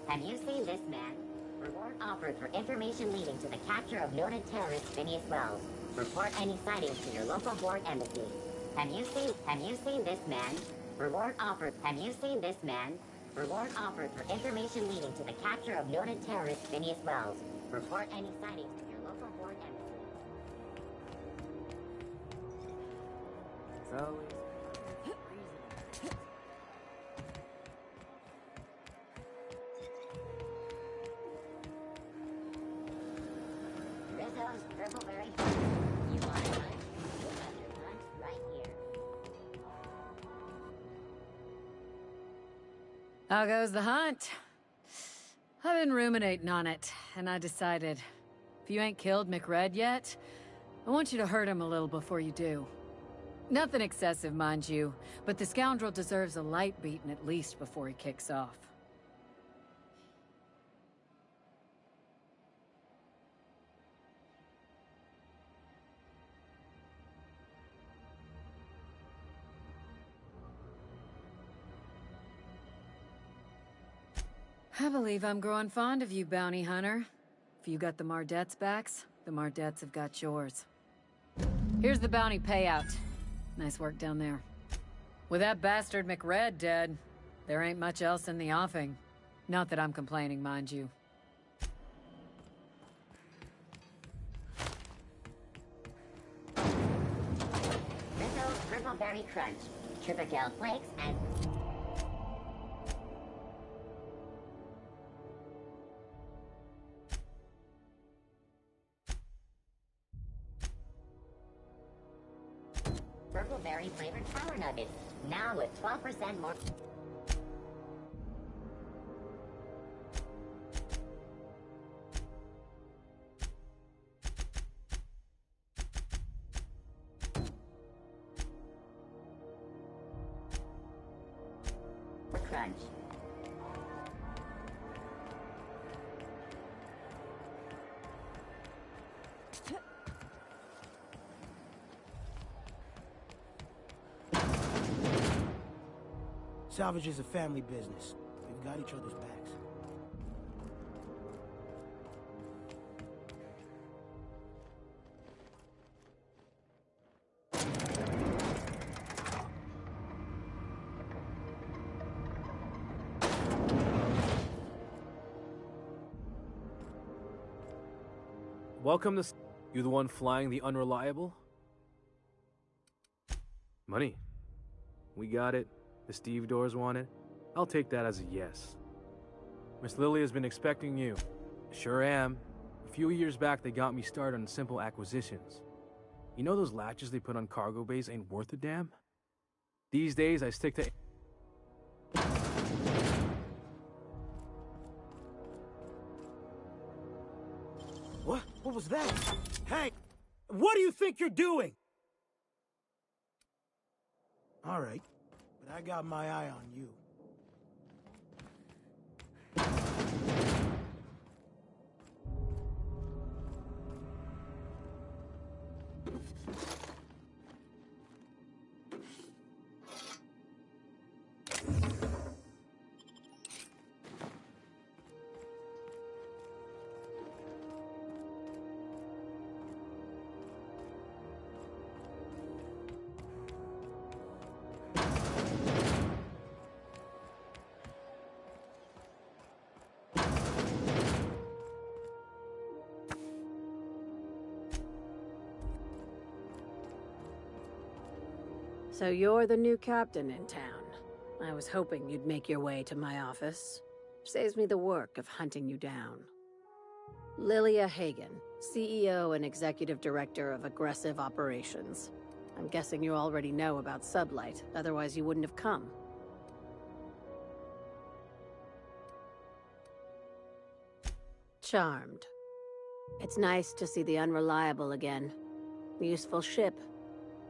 Have you seen this man? Reward offered for information leading to the capture of noted terrorist Phineas Wells. Report any sightings to your local Bourne embassy. Have you seen this man? Reward offered. Have you seen this man? Reward offered for information leading to the capture of noted terrorist Phineas Wells. Report any sightings to your local Bourne embassy. It's always... Rizzo's Purpleberry. How goes the hunt? I've been ruminating on it, and I decided, if you ain't killed McRed yet, I want you to hurt him a little before you do. Nothing excessive, mind you, but the scoundrel deserves a light beating at least before he kicks off. I believe I'm growing fond of you, bounty hunter. If you got the Mardets' backs, the Mardets have got yours. Here's the bounty payout. Nice work down there. With that bastard McRed dead, there ain't much else in the offing. Not that I'm complaining, mind you. Triple berry crunch, triple flakes, and... Purple berry flavored power nuggets, now with 12% more. Crunch. Salvage is a family business. We've got each other's backs. Welcome to... You the one flying the unreliable? Money. We got it. The stevedores want it. I'll take that as a yes. Miss Lily has been expecting you. Sure am. A few years back, they got me started on simple acquisitions. You know those latches they put on cargo bays ain't worth a damn? These days, I stick to... What? What was that? Hey! What do you think you're doing? All right. But I got my eye on you. So you're the new captain in town. I was hoping you'd make your way to my office. Saves me the work of hunting you down. Lilia Hagen, CEO and Executive Director of Aggressive Operations. I'm guessing you already know about Sublight, otherwise you wouldn't have come. Charmed. It's nice to see the Unreliable again. Useful ship.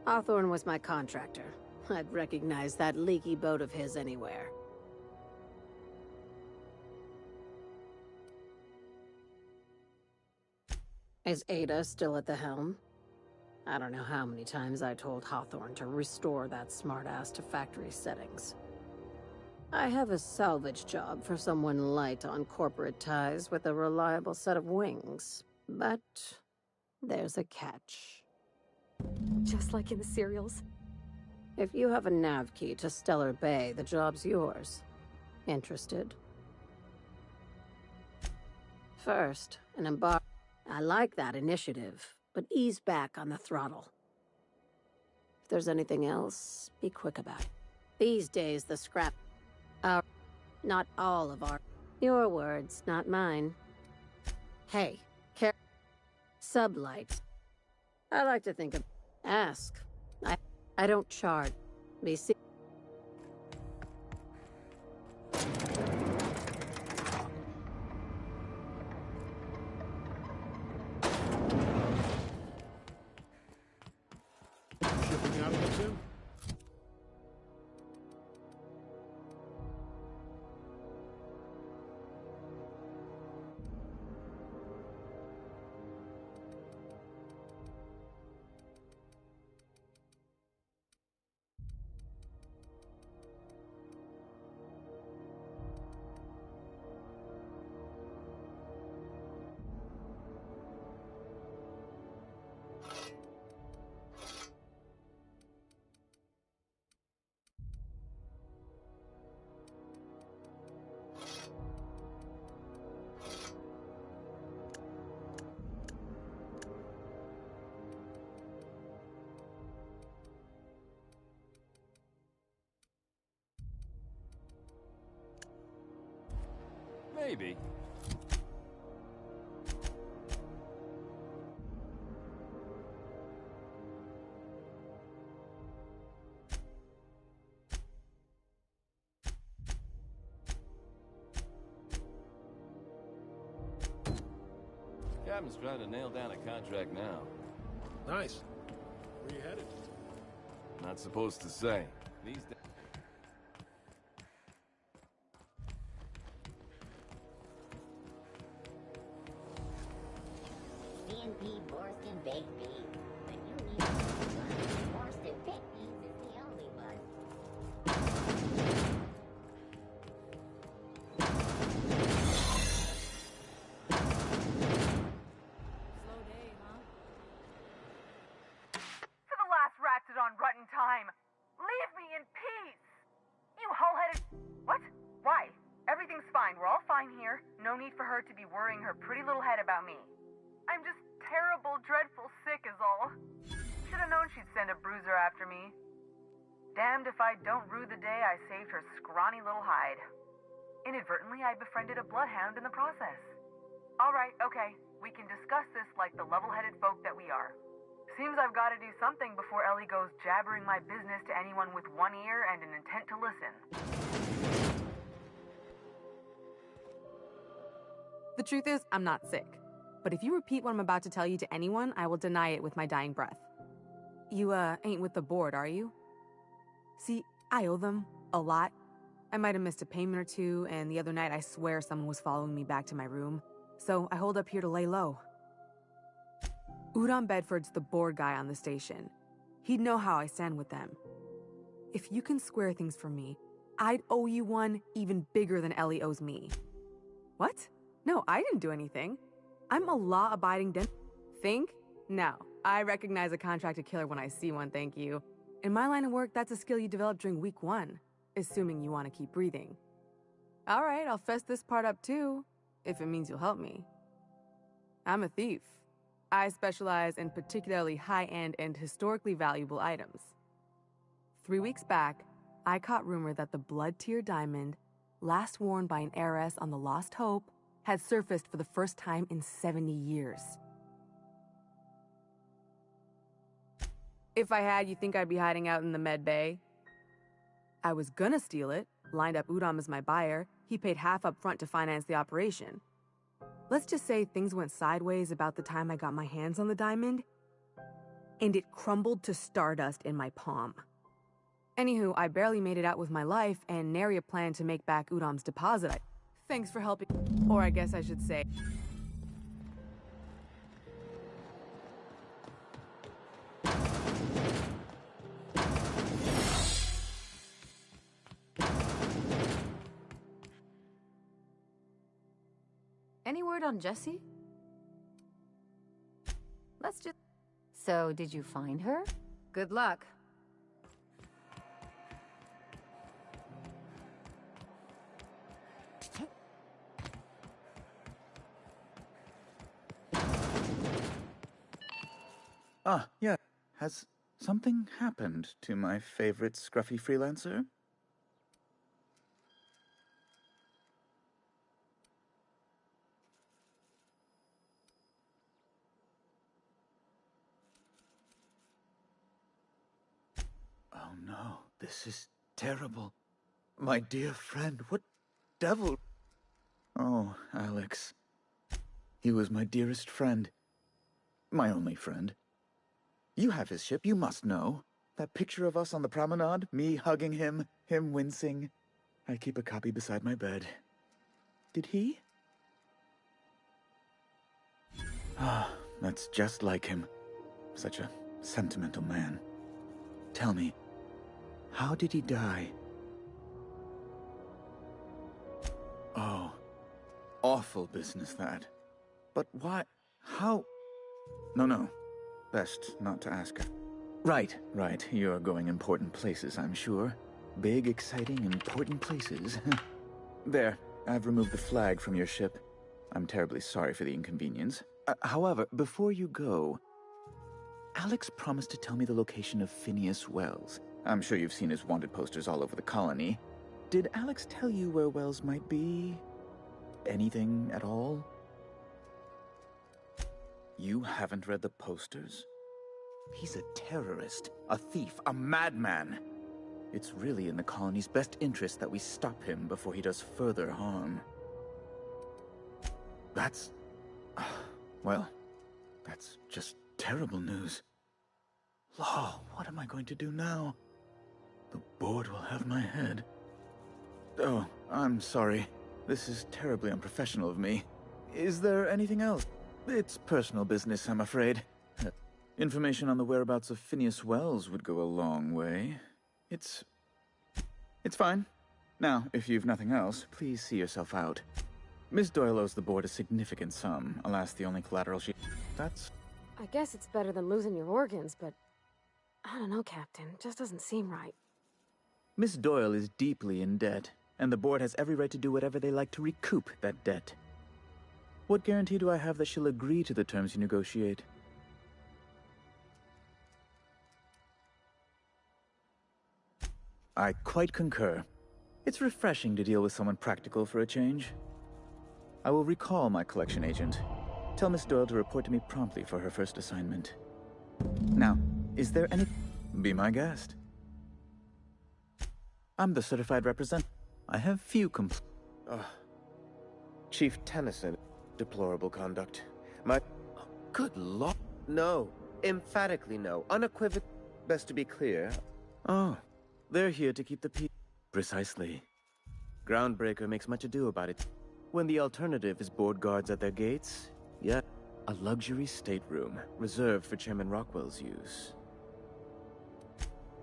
Hawthorne was my contractor. I'd recognize that leaky boat of his anywhere. Is Ada still at the helm? I don't know how many times I told Hawthorne to restore that smartass to factory settings. I have a salvage job for someone light on corporate ties with a reliable set of wings, but there's a catch. Just like in the serials. If you have a nav key to Stellar Bay, the job's yours. Interested? First, an embark. I like that initiative, but ease back on the throttle. If there's anything else, be quick about it. These days, the scrap... not all of our... Your words, not mine. Hey, Sublight. I like to think of... Ask. I don't charge. Be Maybe. Captain's trying to nail down a contract now. Nice. Where you headed? Not supposed to say. These days. C&P Borston Baked Beans. When you need Borston Baked Beans is the only one. Slow day, huh? For the last ratchet on Rutton time, leave me in peace! You hull-headed... What? Why? Everything's fine. We're all fine here. No need for her to be worrying her pretty little head about me. I'm just terrible, dreadful sick is all. Should have known she'd send a bruiser after me. Damned if I don't rue the day I saved her scrawny little hide. Inadvertently, I befriended a bloodhound in the process. Alright, okay. We can discuss this like the level-headed folk that we are. Seems I've got to do something before Ellie goes jabbering my business to anyone with one ear and an intent to listen. The truth is, I'm not sick. But if you repeat what I'm about to tell you to anyone, I will deny it with my dying breath. You, ain't with the board, are you? See, I owe them a lot. I might have missed a payment or two, and the other night I swear someone was following me back to my room. So I hold up here to lay low. Udon Bedford's the board guy on the station. He'd know how I stand with them. If you can square things for me, I'd owe you one even bigger than Ellie owes me. What? No, I didn't do anything. I'm a law-abiding Think? No. I recognize a contracted killer when I see one, thank you. In my line of work, that's a skill you develop during week 1, assuming you want to keep breathing. All right, I'll fess this part up too, if it means you'll help me. I'm a thief. I specialize in particularly high-end and historically valuable items. 3 weeks back, I caught rumor that the blood-tier diamond, last worn by an heiress on the Lost Hope, had surfaced for the first time in 70 years. If I had, you think I'd be hiding out in the med bay? I was gonna steal it, lined up Udom as my buyer. He paid half up front to finance the operation. Let's just say things went sideways about the time I got my hands on the diamond, and it crumbled to stardust in my palm. Anywho, I barely made it out with my life, and nary a plan to make back Udom's deposit. Thanks for helping. Or I guess I should say... Any word on Jessie? Let's just... So, did you find her? Good luck. Ah, yeah. Has something happened to my favorite scruffy freelancer? Oh no, this is terrible. My dear friend, what devil? Oh, Alex. He was my dearest friend. My only friend. You have his ship, you must know. That picture of us on the promenade, me hugging him, him wincing. I keep a copy beside my bed. Did he? Ah, that's just like him. Such a sentimental man. Tell me, how did he die? Oh, awful business that. But why? How? No. Best not to ask her. Right. You're going important places, I'm sure. Big, exciting, important places. There, I've removed the flag from your ship. I'm terribly sorry for the inconvenience. However, before you go, Alex promised to tell me the location of Phineas Wells. I'm sure you've seen his wanted posters all over the colony. Did Alex tell you where Wells might be? anything at all? You haven't read the posters? He's a terrorist, a thief, a madman. It's really in the colony's best interest that we stop him before he does further harm. That's... well, that's just terrible news. Law, what am I going to do now? The board will have my head. Oh, I'm sorry. This is terribly unprofessional of me. Is there anything else? It's personal business, I'm afraid. Information on the whereabouts of Phineas Wells would go a long way. It's fine. Now, if you've nothing else, please see yourself out. Miss Doyle owes the board a significant sum. Alas, the only collateral she... That's... I guess it's better than losing your organs, but... I don't know, Captain. Just doesn't seem right. Miss Doyle is deeply in debt, and the board has every right to do whatever they like to recoup that debt. What guarantee do I have that she'll agree to the terms you negotiate? I quite concur. It's refreshing to deal with someone practical for a change. I will recall my collection agent. Tell Miss Doyle to report to me promptly for her first assignment. Now, is there any... Be my guest. I'm the certified representative. I have few Chief Tennyson, deplorable conduct. My... Good lord. No. Emphatically no. Unequivocal. Best to be clear. Oh, they're here to keep the peace. Precisely. Groundbreaker makes much ado about it. When the alternative is board guards at their gates, yeah, a luxury stateroom reserved for Chairman Rockwell's use.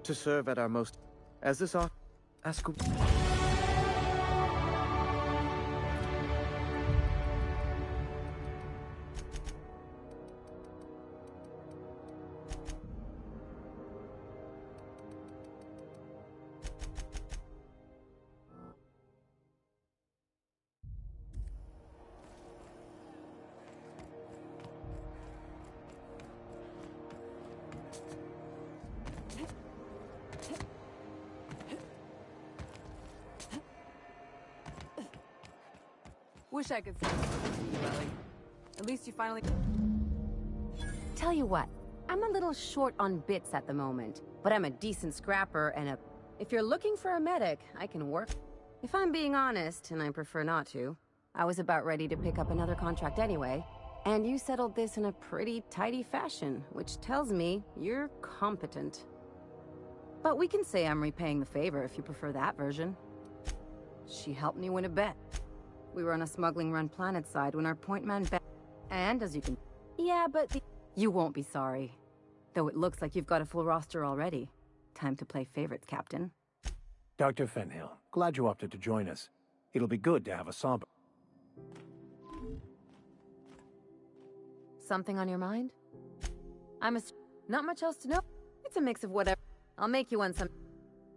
To serve at our most... As this off... Ask... Wish I could say you, Ellie. At least you finally... Tell you what, I'm a little short on bits at the moment, but I'm a decent scrapper and a... If you're looking for a medic, I can work. If I'm being honest, and I prefer not to, I was about ready to pick up another contract anyway, and you settled this in a pretty tidy fashion, which tells me you're competent. But we can say I'm repaying the favor if you prefer that version. She helped me win a bet. We were on a smuggling run planet side when our point man bet. And as you can... Yeah, but you won't be sorry. Though it looks like you've got a full roster already. Time to play favorites, Captain. Dr. Fenhill, glad you opted to join us. It'll be good to have a sob. Something on your mind? Not much else to know. It's a mix of whatever. I'll make you one some...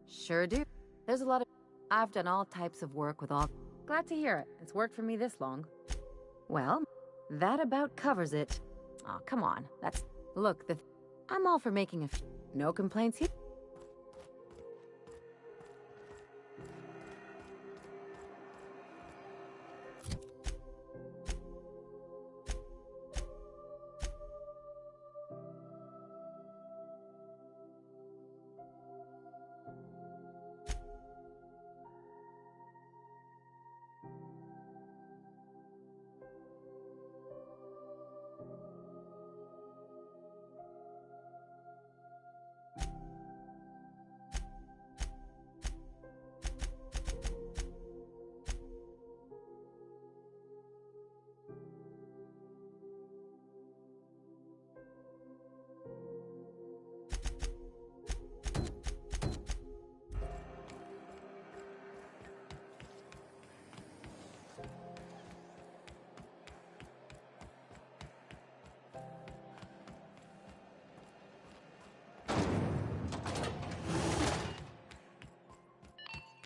Sure do. There's a lot of... I've done all types of work with all... Glad to hear it. It's worked for me this long. Well, that about covers it. Oh, come on. That's... Look, I'm all for making a few... No complaints here.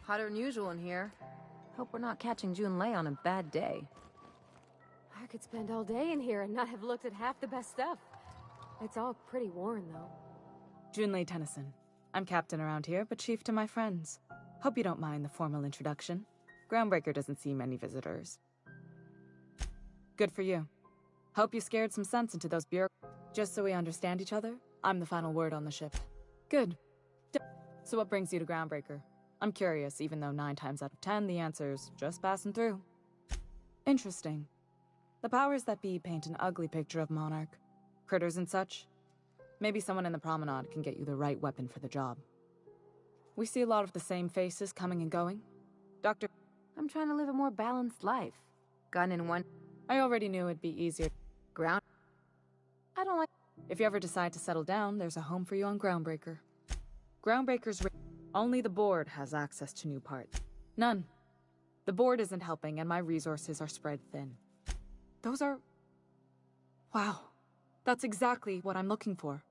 Hotter than usual in here. Hope we're not catching Junlei on a bad day. I could spend all day in here and not have looked at half the best stuff. It's all pretty worn, though. Junlei Tennyson. I'm captain around here, but chief to my friends. Hope you don't mind the formal introduction. Groundbreaker doesn't see many visitors. Good for you. Hope you scared some sense into those Just so we understand each other, I'm the final word on the ship. Good. So what brings you to Groundbreaker? I'm curious, even though 9 times out of 10 the answer's just passing through. Interesting. The powers that be paint an ugly picture of Monarch. Critters and such. Maybe someone in the promenade can get you the right weapon for the job. We see a lot of the same faces coming and going. Dr. I'm trying to live a more balanced life. Gun in one. I already knew it'd be easier. Ground. I don't like. If you ever decide to settle down, there's a home for you on Groundbreaker. Groundbreaker's only the board has access to new parts. None. The board isn't helping, and my resources are spread thin. Those are... Wow. That's exactly what I'm looking for.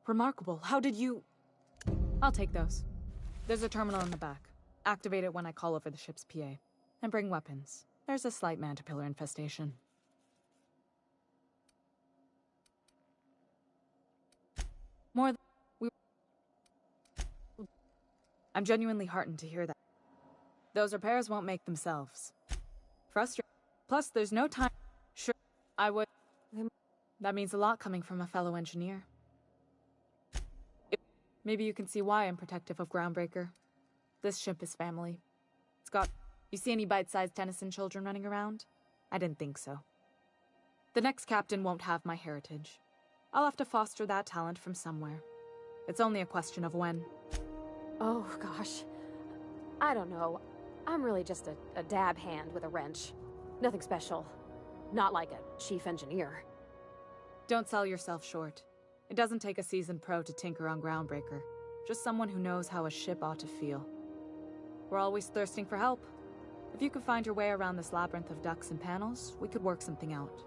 Remarkable. How did you... I'll take those. There's a terminal in the back. Activate it when I call over the ship's PA. And bring weapons. There's a slight mantipillar infestation. More than... I'm genuinely heartened to hear that. Those repairs won't make themselves. Frustrating. Plus, there's no time... Sure, I would... That means a lot coming from a fellow engineer. Maybe you can see why I'm protective of Groundbreaker. This ship is family. It's got... You see any bite-sized Tennyson children running around? I didn't think so. The next captain won't have my heritage. I'll have to foster that talent from somewhere. It's only a question of when. Oh, gosh. I don't know. I'm really just a dab hand with a wrench. Nothing special. Not like a chief engineer. Don't sell yourself short. It doesn't take a seasoned pro to tinker on Groundbreaker. Just someone who knows how a ship ought to feel. We're always thirsting for help. If you could find your way around this labyrinth of ducts and panels, we could work something out.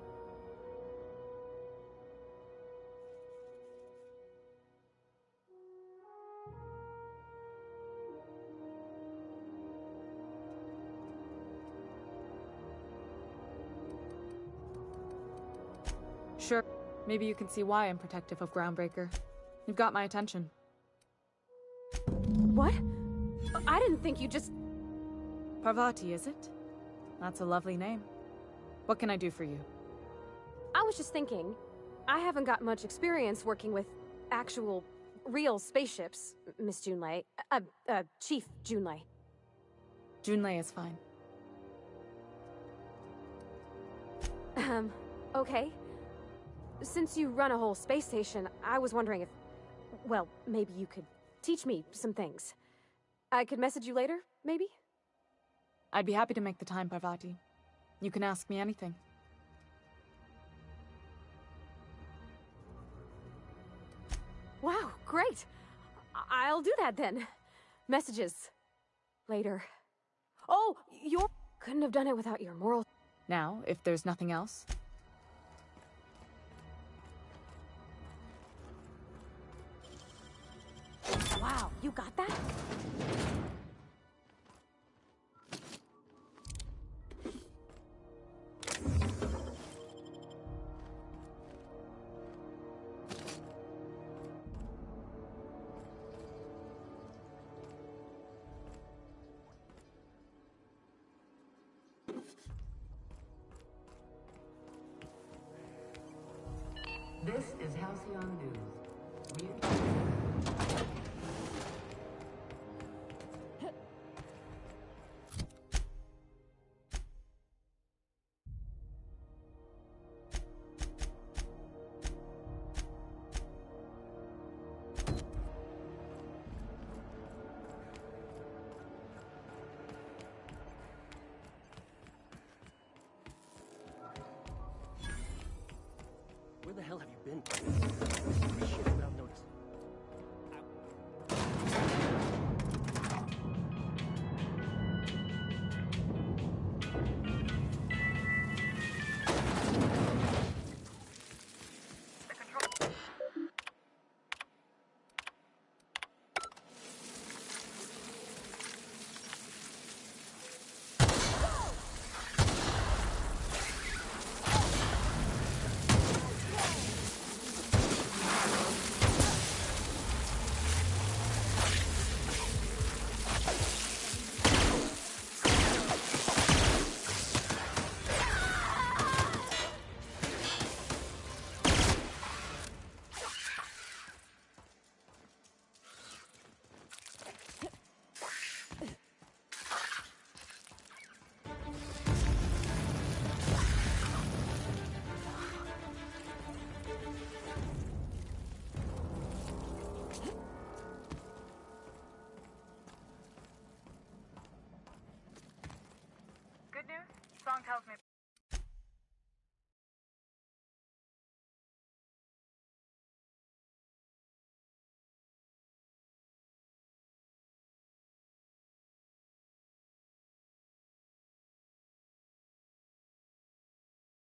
Sure. Maybe you can see why I'm protective of Groundbreaker. You've got my attention. What? I didn't think you just... Parvati, is it? That's a lovely name. What can I do for you? I was just thinking, I haven't got much experience working with actual, real spaceships, Miss Junlei. Chief Junlei. Junlei is fine. Okay. Since you run a whole space station, I was wondering if... Well, maybe you could teach me some things. I could message you later, maybe? I'd be happy to make the time, Parvati. You can ask me anything. Wow, great! I'll do that then. Messages. Later. Oh, you couldn't have done it without your moral... Now, if there's nothing else... Wow, you got that? This is Halcyon News. Where the hell have you been?